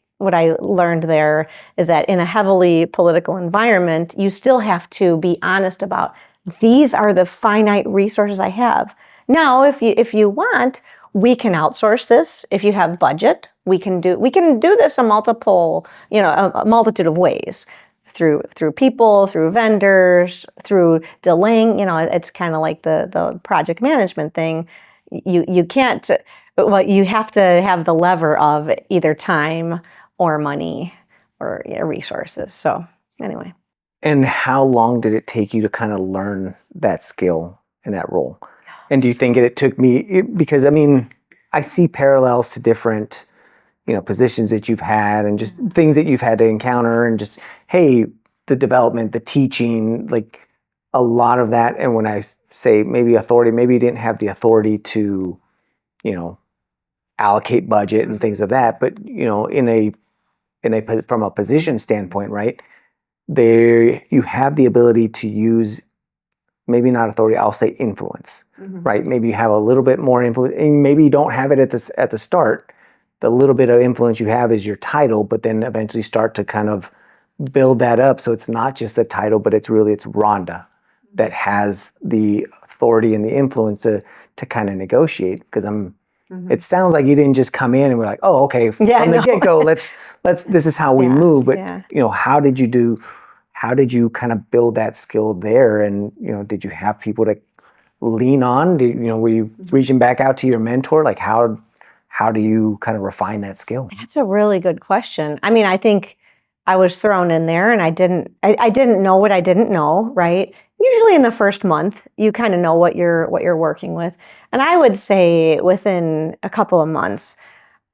learned there, is that in a heavily political environment, you still have to be honest about, these are the finite resources I have. Now, if you want, we can outsource this. If you have budget, we can do this a multitude of ways. Through people, through vendors, through delaying, it's kind of like the project management thing. You can't, well, you have to have the lever of either time or money or resources. So anyway. And how long did it take you to kind of learn that skill in that role? And do you think it took me, because I see parallels to different positions that you've had and just things that you've had to encounter, and just, hey, the development, the teaching, like a lot of that. And when I say maybe authority, maybe you didn't have the authority to, allocate budget and things of that. But, from a position standpoint, right, there you have the ability to use, maybe not authority, I'll say influence, right? Maybe you have a little bit more influence, and maybe you don't have it at the start. The little bit of influence you have is your title, but then eventually start to kind of build that up. So it's not just the title, but it's Rhonda that has the authority and the influence to kind of negotiate. Because it sounds like you didn't just come in and we're like, oh, okay, from the get-go, let's this is how we move. But how did you kind of build that skill there? And did you have people to lean on? Were you reaching back out to your mentor? Like how do you kind of refine that skill? That's a really good question. I think I was thrown in there and I didn't know what I didn't know, right? Usually in the first month, you kind of know what you're working with. And I would say within a couple of months,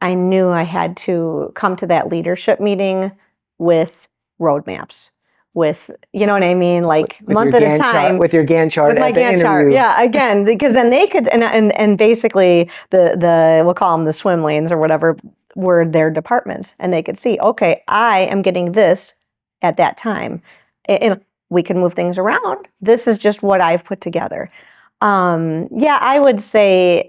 I knew I had to come to that leadership meeting with roadmaps, with, you know what I mean? Like with month at a time. With your Gantt chart. With my Gantt chart. Yeah, again, because then they could, and basically we'll call them the swim lanes or whatever, were their departments. And they could see, okay, I am getting this at that time. And we can move things around. This is just what I've put together. I would say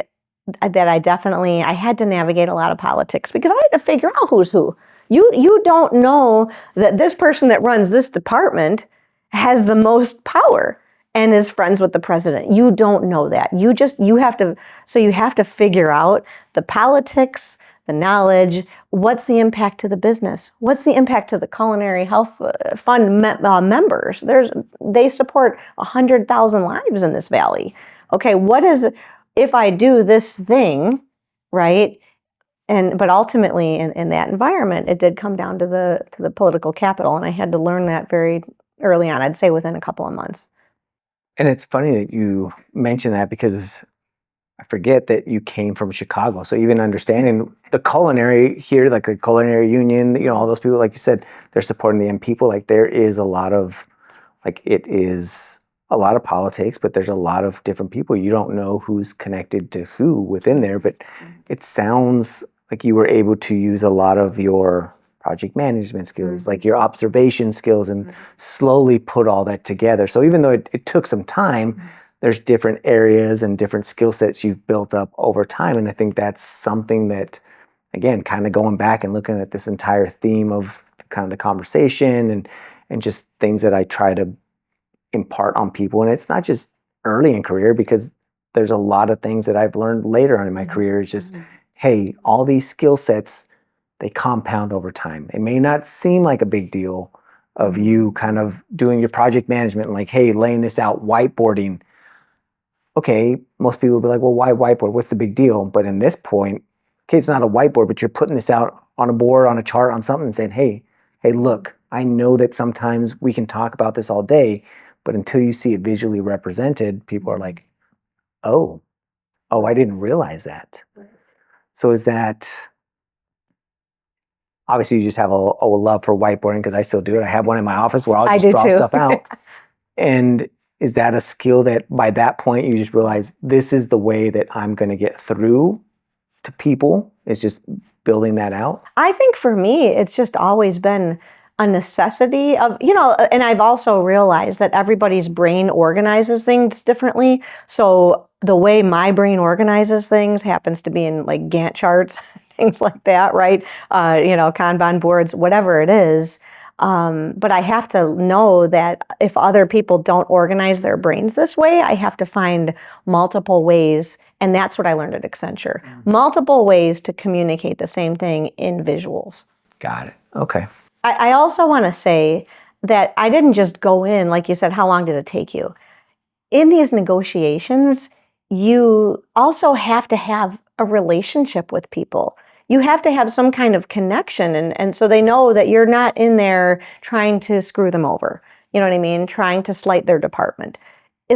that I had to navigate a lot of politics because I had to figure out who's who. You don't know that this person that runs this department has the most power and is friends with the president. You don't know that. You have to figure out the politics, the knowledge, what's the impact to the business? What's the impact to the Culinary Health Fund members? They support 100,000 lives in this valley. Okay, if I do this thing, right? But ultimately, in that environment, it did come down to the political capital, and I had to learn that very early on. I'd say within a couple of months. And it's funny that you mention that because I forget that you came from Chicago. So even understanding the culinary here, like the culinary union, all those people, like you said, they're supporting the young people. Like there is a lot of, like it is a lot of politics, but there's a lot of different people. You don't know who's connected to who within there, but it sounds like you were able to use a lot of your project management skills, like your observation skills, and slowly put all that together. So even though it took some time, there's different areas and different skill sets you've built up over time. And I think that's something that, again, kind of going back and looking at this entire theme of kind of the conversation and just things that I try to impart on people. And it's not just early in career, because there's a lot of things that I've learned later on in my career. It's just, hey, all these skill sets, they compound over time. It may not seem like a big deal of you kind of doing your project management, like, hey, laying this out, whiteboarding. Okay, most people will be like, well, why whiteboard? What's the big deal? But in this point, okay, it's not a whiteboard, but you're putting this out on a board, on a chart, on something, and saying, hey, look, I know that sometimes we can talk about this all day, but until you see it visually represented, people are like, oh, I didn't realize that. So is that, obviously you just have a love for whiteboarding, because I still do it. I have one in my office where I'll just draw stuff out. And is that a skill that by that point you just realize this is the way that I'm going to get through to people? It's just building that out? I think for me, it's just always been a necessity of, and I've also realized that everybody's brain organizes things differently. So the way my brain organizes things happens to be in like Gantt charts, things like that, right? Kanban boards, whatever it is. But I have to know that if other people don't organize their brains this way, I have to find multiple ways. And that's what I learned at Accenture. Multiple ways to communicate the same thing in visuals. Got it. Okay. I also want to say that I didn't just go in, like you said, how long did it take you? In these negotiations, you also have to have a relationship with people. You have to have some kind of connection, and so they know that you're not in there trying to screw them over. You know what I mean? Trying to slight their department.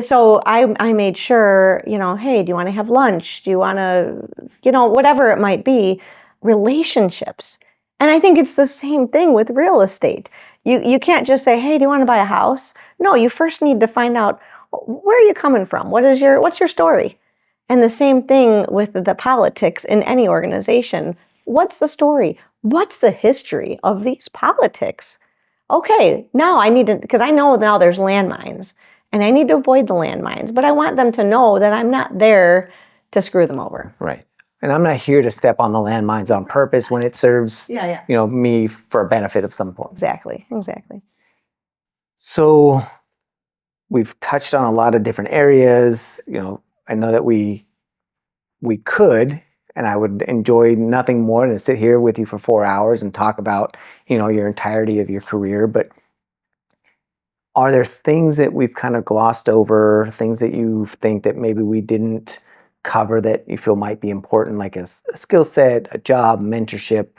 So I made sure, hey, do you want to have lunch? Do you want to, whatever it might be, relationships. And I think it's the same thing with real estate. You can't just say, hey, do you want to buy a house? No, you first need to find out, where are you coming from? What's your story? And the same thing with the politics in any organization. What's the story? What's the history of these politics? Okay, now I need to, because I know now there's landmines, and I need to avoid the landmines, but I want them to know that I'm not there to screw them over. Right. And I'm not here to step on the landmines on purpose when it serves, me for a benefit of some point. Exactly. So we've touched on a lot of different areas. I know that we could, and I would enjoy nothing more than to sit here with you for 4 hours and talk about, your entirety of your career. But are there things that we've kind of glossed over, things that you think that maybe we didn't cover that you feel might be important, like a skill set, a job, mentorship,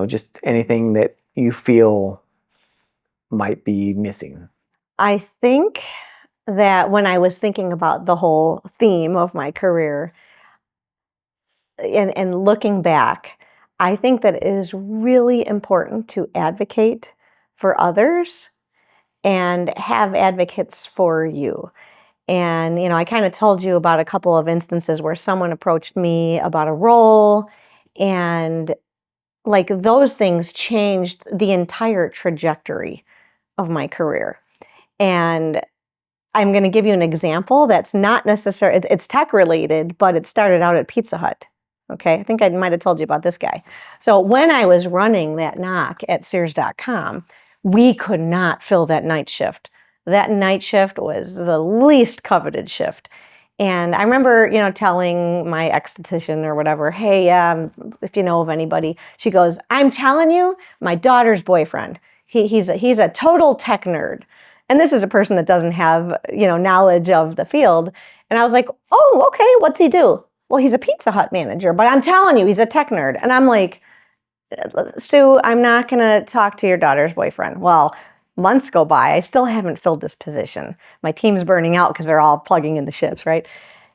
just anything that you feel might be missing? I think that when I was thinking about the whole theme of my career and looking back, I think that it is really important to advocate for others and have advocates for you. And, I kind of told you about a couple of instances where someone approached me about a role, and like those things changed the entire trajectory of my career. And I'm going to give you an example that's not necessarily, it's tech related, but it started out at Pizza Hut. Okay, I think I might have told you about this guy. So when I was running that knock at Sears.com, we could not fill that night shift. That night shift was the least coveted shift. And I remember, telling my esthetician or whatever, hey, if you know of anybody, she goes, I'm telling you, my daughter's boyfriend, he's a total tech nerd. And this is a person that doesn't have, knowledge of the field. And I was like, oh, okay, what's he do? Well, he's a Pizza Hut manager, but I'm telling you, he's a tech nerd. And I'm like, Stu, I'm not going to talk to your daughter's boyfriend. Well, months go by, I still haven't filled this position. My team's burning out because they're all plugging in the shifts, right?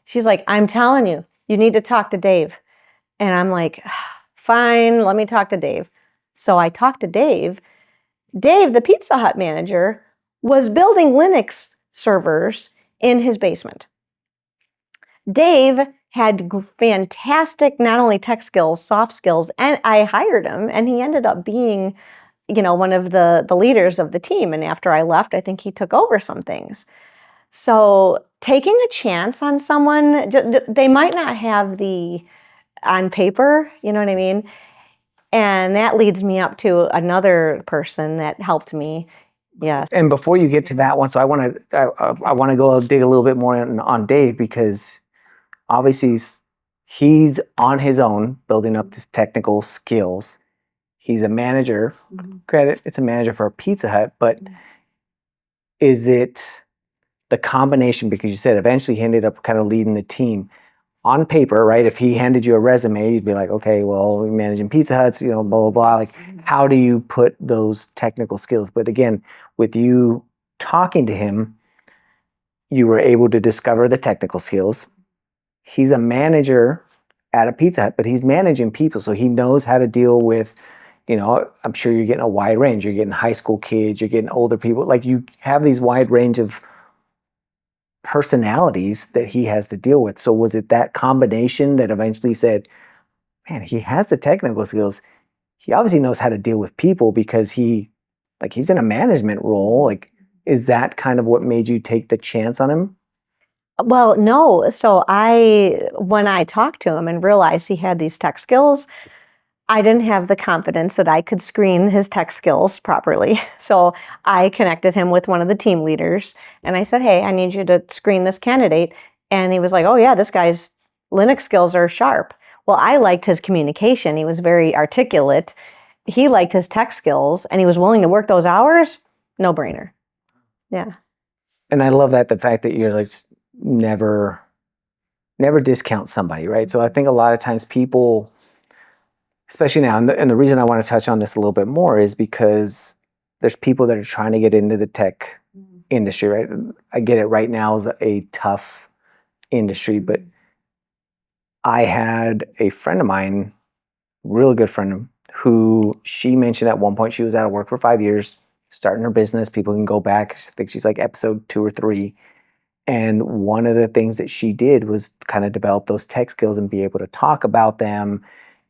She's like, I'm telling you, you need to talk to Dave. And I'm like, fine, let me talk to Dave. So I talked to Dave. Dave, the Pizza Hut manager, was building Linux servers in his basement. Dave had fantastic, not only tech skills, soft skills, and I hired him, and he ended up being, one of the leaders of the team. And after I left, I think he took over some things. So taking a chance on someone, they might not have the on paper, you know what I mean? And that leads me up to another person that helped me. Yes. And before you get to that one, so I want to go dig a little bit more on Dave, because obviously he's on his own building up his technical skills. He's a manager. Granted, it's a manager for a Pizza Hut, but is it the combination? Because you said eventually he ended up kind of leading the team. On paper, right? If he handed you a resume, you'd be like, okay, well, we're managing Pizza Huts, blah, blah, blah. Like, how do you put those technical skills? But again, with you talking to him, you were able to discover the technical skills. He's a manager at a Pizza Hut, but he's managing people. So he knows how to deal with, I'm sure you're getting a wide range. You're getting high school kids, you're getting older people. Like, you have these wide range of personalities that he has to deal with. So was it that combination that eventually said, man, he has the technical skills. He obviously knows how to deal with people because he's in a management role. Like, is that kind of what made you take the chance on him? Well, no. So when I talked to him and realized he had these tech skills, I didn't have the confidence that I could screen his tech skills properly. So I connected him with one of the team leaders and I said, hey, I need you to screen this candidate. And he was like, oh yeah, this guy's Linux skills are sharp. Well, I liked his communication. He was very articulate. He liked his tech skills and he was willing to work those hours. No brainer. Yeah. And I love that, the fact that you're like, never discount somebody, right? So I think a lot of times people, especially now, and the reason I want to touch on this a little bit more is because there's people that are trying to get into the tech industry, right? I get it, right now is a tough industry, but I had a friend of mine, real good friend, who she mentioned at one point she was out of work for 5 years, starting her business. People can go back. I think she's like episode 2 or 3. And one of the things that she did was kind of develop those tech skills and be able to talk about them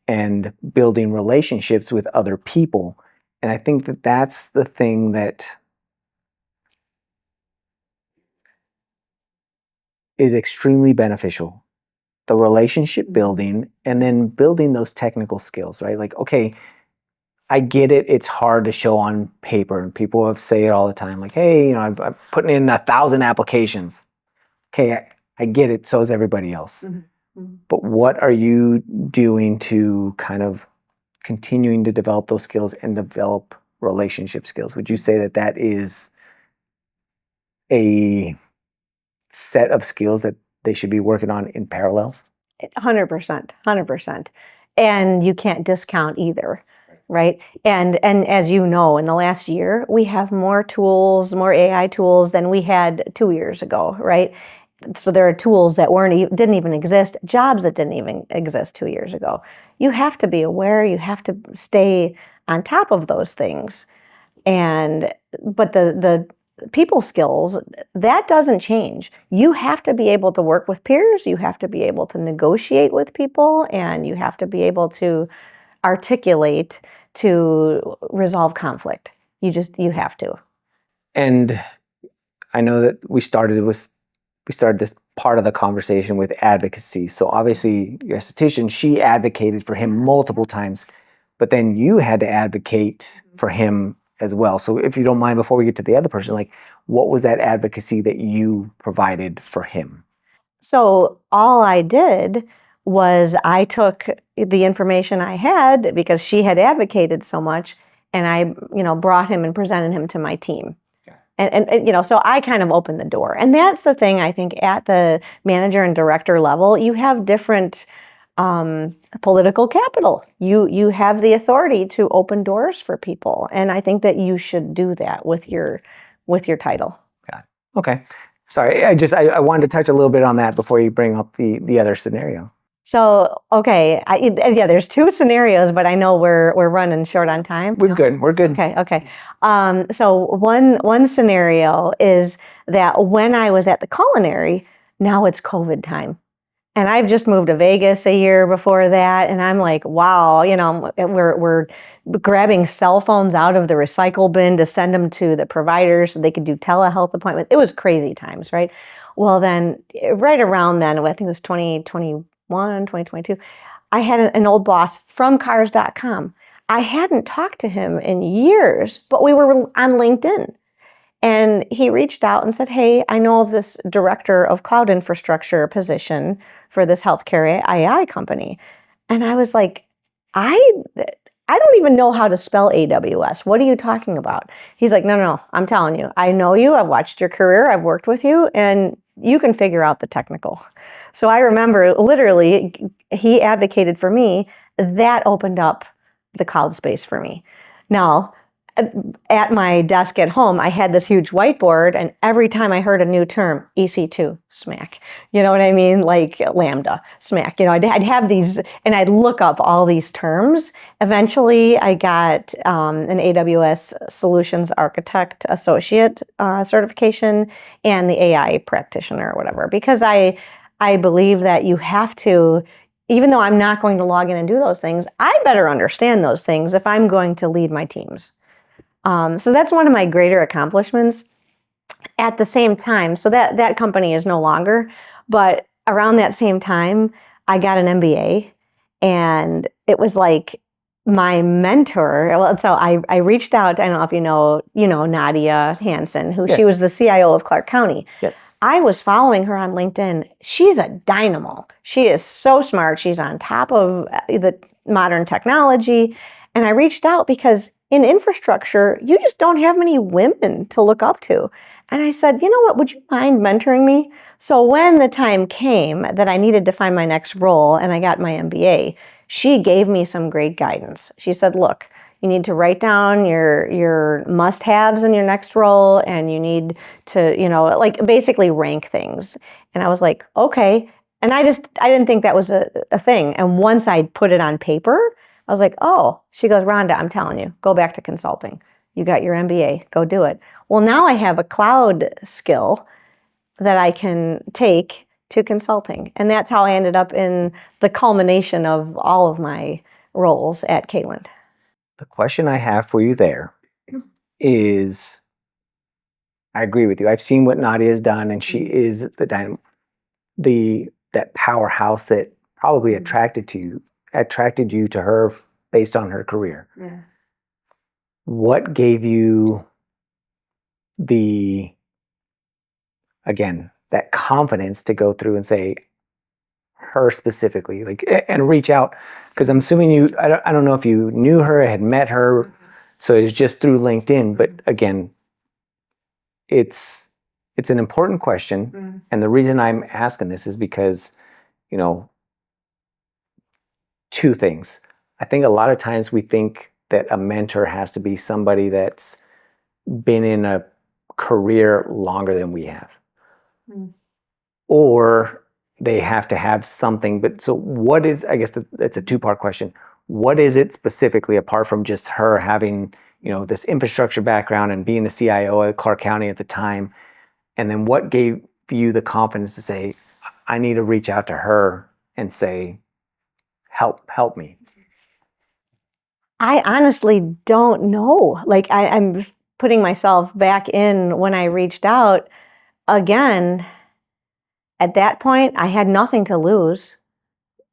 and building relationships with other people. And I think that that's the thing that is extremely beneficial. The relationship building and then building those technical skills, right? Like, okay, I get it. It's hard to show on paper. And people have say it all the time. Like, hey, I'm putting in 1,000 applications. Okay, I get it. So is everybody else. But what are you doing to kind of continuing to develop those skills and develop relationship skills? Would you say that that is a set of skills that they should be working on in parallel? 100%, 100%. And you can't discount either, right? And as you know, in the last year, we have more tools, more AI tools than we had 2 years ago, right? So there are tools that didn't even exist, jobs that didn't even exist 2 years ago. You have to be aware, you have to stay on top of those things. But the people skills, that doesn't change. You have to be able to work with peers, you have to be able to negotiate with people, and you have to be able to articulate to resolve conflict. You have to. And I know that we started this part of the conversation with advocacy. So obviously your esthetician, she advocated for him multiple times, but then you had to advocate for him as well. So if you don't mind, before we get to the other person, like, what was that advocacy that you provided for him? So all I did was I took the information I had because she had advocated so much, and I, brought him and presented him to my team. And so I kind of opened the door. And that's the thing, I think, at the manager and director level, you have different political capital. You have the authority to open doors for people. And I think that you should do that with your title. Got it. Okay. Sorry, I wanted to touch a little bit on that before you bring up the other scenario. So, okay, yeah, there's two scenarios, but I know we're running short on time. We're good. We're good. Okay. So one scenario is that when I was at the culinary, now it's COVID time. And I've just moved to Vegas a year before that, and I'm like, wow, we're grabbing cell phones out of the recycle bin to send them to the providers so they could do telehealth appointments. It was crazy times, right? Well, then, right around then, I think it was 2021, 2022, I had an old boss from cars.com. I hadn't talked to him in years, but we were on LinkedIn. And he reached out and said, hey, I know of this director of cloud infrastructure position for this healthcare AI company. And I was like, I don't even know how to spell AWS. What are you talking about? He's like, no, I'm telling you. I know you. I've watched your career. I've worked with you. And you can figure out the technical. So I remember literally he advocated for me. That opened up the cloud space for me. Now, at my desk at home, I had this huge whiteboard, and every time I heard a new term, EC2, smack. You know what I mean? Like Lambda, smack. I'd have these, and I'd look up all these terms. Eventually, I got an AWS Solutions Architect Associate certification and the AI practitioner or whatever, because I believe that you have to, even though I'm not going to log in and do those things, I better understand those things if I'm going to lead my teams. So that's one of my greater accomplishments. At the same time, so that company is no longer, but around that same time, I got an MBA, and it was like my mentor. Well, so I reached out. I don't know if you know Nadia Hansen, who she was the CIO of Clark County. Yes. I was following her on LinkedIn. She's a dynamo. She is so smart. She's on top of the modern technology. And I reached out because in infrastructure, you just don't have many women to look up to. And I said, you know what, would you mind mentoring me? So when the time came that I needed to find my next role and I got my MBA, she gave me some great guidance. She said, look, you need to write down your must-haves in your next role, and you need to, like basically rank things. And I was like, okay. And I didn't think that was a thing. And once I put it on paper, I was like, oh, she goes, Rhonda, I'm telling you, go back to consulting. You got your MBA, go do it. Well, now I have a cloud skill that I can take to consulting. And that's how I ended up in the culmination of all of my roles at Kayland. The question I have for you there is, I agree with you. I've seen what Nadia has done, and she is that powerhouse that probably attracted you to her based on her career. Yeah. What gave you that confidence to go through and say her specifically, like, and reach out? Because I'm assuming I don't know if you knew her, had met her, so it was just through LinkedIn. But again, it's an important question, and the reason I'm asking this is because, two things. I think a lot of times we think that a mentor has to be somebody that's been in a career longer than we have. Or they have to have something. But so what is, I guess that's a two-part question. What is it specifically, apart from just her having, this infrastructure background and being the CIO at Clark County at the time? And then what gave you the confidence to say, I need to reach out to her and say, help me? I honestly don't know. Like I'm putting myself back in when I reached out. Again, at that point, I had nothing to lose,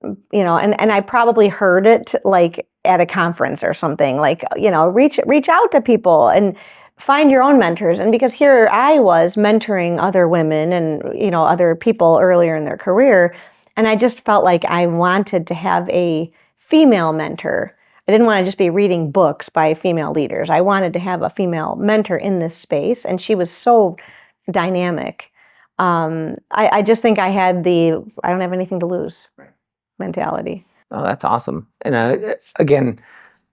and I probably heard it like at a conference or something, like, reach out to people and find your own mentors. And because here I was mentoring other women and, other people earlier in their career, and I just felt like I wanted to have a female mentor. I didn't want to just be reading books by female leaders. I wanted to have a female mentor in this space, and she was so dynamic. I just think I had I don't have anything to lose mentality. Oh, that's awesome. And again,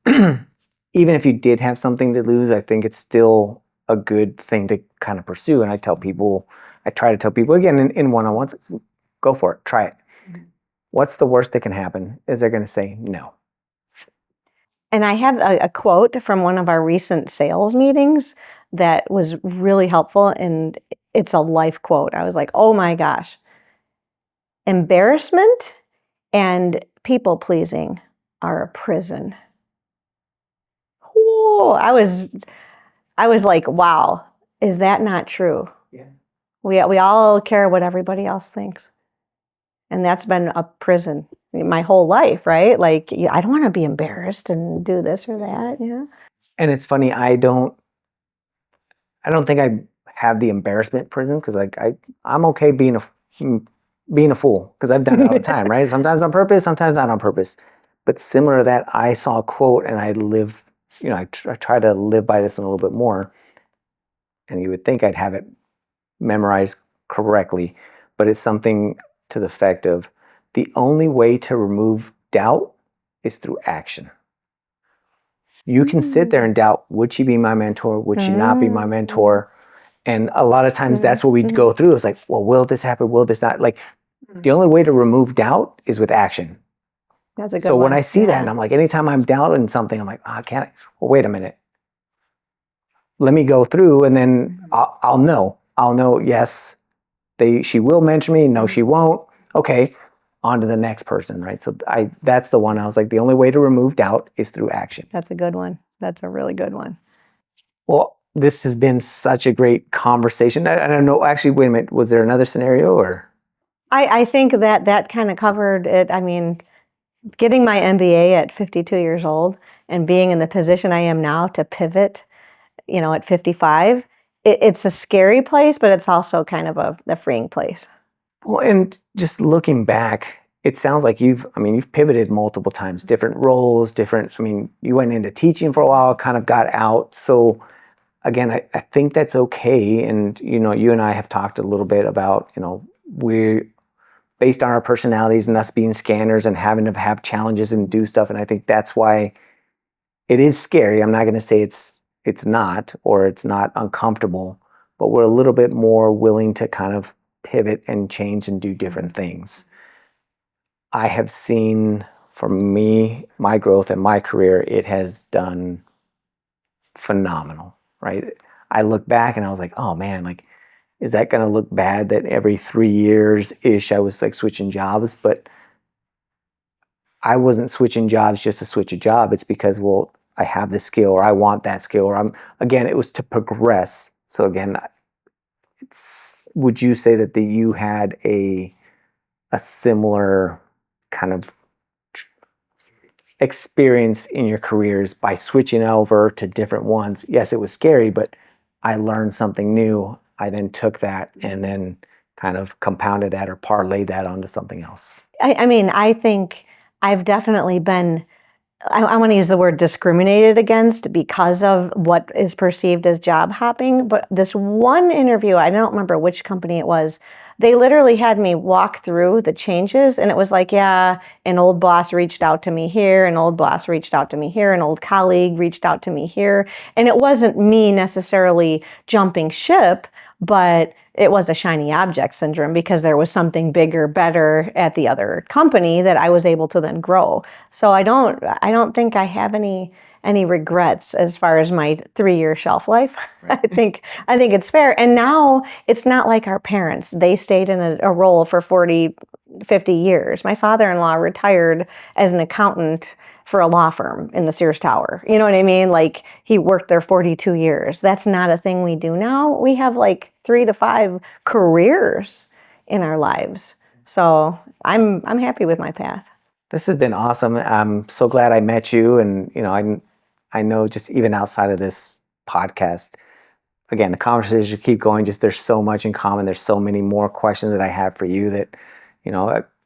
even if you did have something to lose, I think it's still a good thing to kind of pursue. And I try to tell people again in one-on-ones, go for it, try it. what's the worst that can happen? Is they're going to say no. And I have a quote from one of our recent sales meetings that was really helpful, and it's a life quote. I was like, oh my gosh. Embarrassment and people pleasing are a prison. Whoa, I was like, wow, is that not true? Yeah. We all care what everybody else thinks. And that's been a prison my whole life, right? Like, I don't want to be embarrassed and do this or that, yeah. And it's funny, I don't think I have the embarrassment prison, because like I'm okay being a fool, because I've done it all the time, right? Sometimes on purpose, sometimes not on purpose. But similar to that, I saw a quote and I live, I try to live by this a little bit more. And you would think I'd have it memorized correctly, but it's something to the effect of, the only way to remove doubt is through action. You can sit there and doubt, would she be my mentor? Would she not be my mentor? And a lot of times that's what we go through. It's like, well, will this happen? Will this not? Like, the only way to remove doubt is with action. That's a good So one. when I see that, and I'm like, anytime I'm doubting something, I'm like, oh, can't I? Well, wait a minute. Let me go through, and then I'll know. I'll know, yes, she will mentor me. No, she won't. Okay, on to the next person, right? So that's the one I was like, the only way to remove doubt is through action. That's a good one. That's a really good one. Well, this has been such a great conversation. I don't know, actually, wait a minute, was there another scenario, or? I think that kind of covered it. I mean, getting my MBA at 52 years old and being in the position I am now to pivot, at 55, it's a scary place, but it's also kind of a freeing place. Well, and just looking back, it sounds like you've pivoted multiple times, different roles, you went into teaching for a while, kind of got out. So again, I think that's okay. And, you and I have talked a little bit about, we're based on our personalities and us being scanners and having to have challenges and do stuff. And I think that's why it is scary. I'm not going to say it's not, or it's not uncomfortable, but we're a little bit more willing to kind of pivot and change and do different things. I have seen, for me, my growth in my career, it has done phenomenal, right? I look back and I was like, oh man, like, is that going to look bad that every 3 years-ish I was like switching jobs? But I wasn't switching jobs just to switch a job. It's because, well, I have this skill, or I want that skill, or again, it was to progress. So again, would you say that you had a similar kind of experience in your careers by switching over to different ones? Yes, it was scary, but I learned something new. I then took that and then kind of compounded that or parlayed that onto something else. I think I've definitely been, I want to use the word discriminated against because of what is perceived as job hopping. But this one interview, I don't remember which company it was, they literally had me walk through the changes, and it was like, yeah, an old boss reached out to me here, an old boss reached out to me here, an old colleague reached out to me here. And it wasn't me necessarily jumping ship, but it was a shiny object syndrome because there was something bigger, better at the other company that I was able to then grow. So I don't think I have any regrets as far as my 3-year shelf life. Right. I think it's fair. And now it's not like our parents. They stayed in a role for 40, 50 years. My father-in-law retired as an accountant for a law firm in the Sears Tower. You know what I mean? Like, he worked there 42 years. That's not a thing we do now. We have like 3 to 5 careers in our lives. So I'm happy with my path. This has been awesome. I'm so glad I met you. And, I know just even outside of this podcast, again, the conversations keep going. Just there's so much in common. There's so many more questions that I have for you that,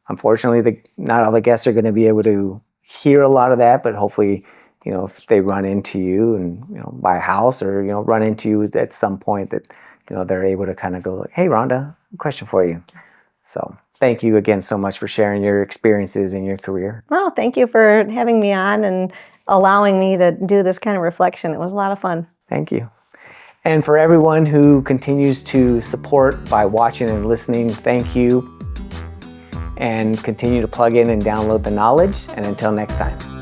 unfortunately, not all the guests are going to be able to hear a lot of that. But hopefully, if they run into you and buy a house, or run into you at some point, that they're able to kind of go like, hey, Rhonda, question for you. So thank you again so much for sharing your experiences in your career. Well, thank you for having me on and allowing me to do this kind of reflection. It was a lot of fun. Thank you. And for everyone who continues to support by watching and listening, thank you. and continue to plug in and download the knowledge. And until next time.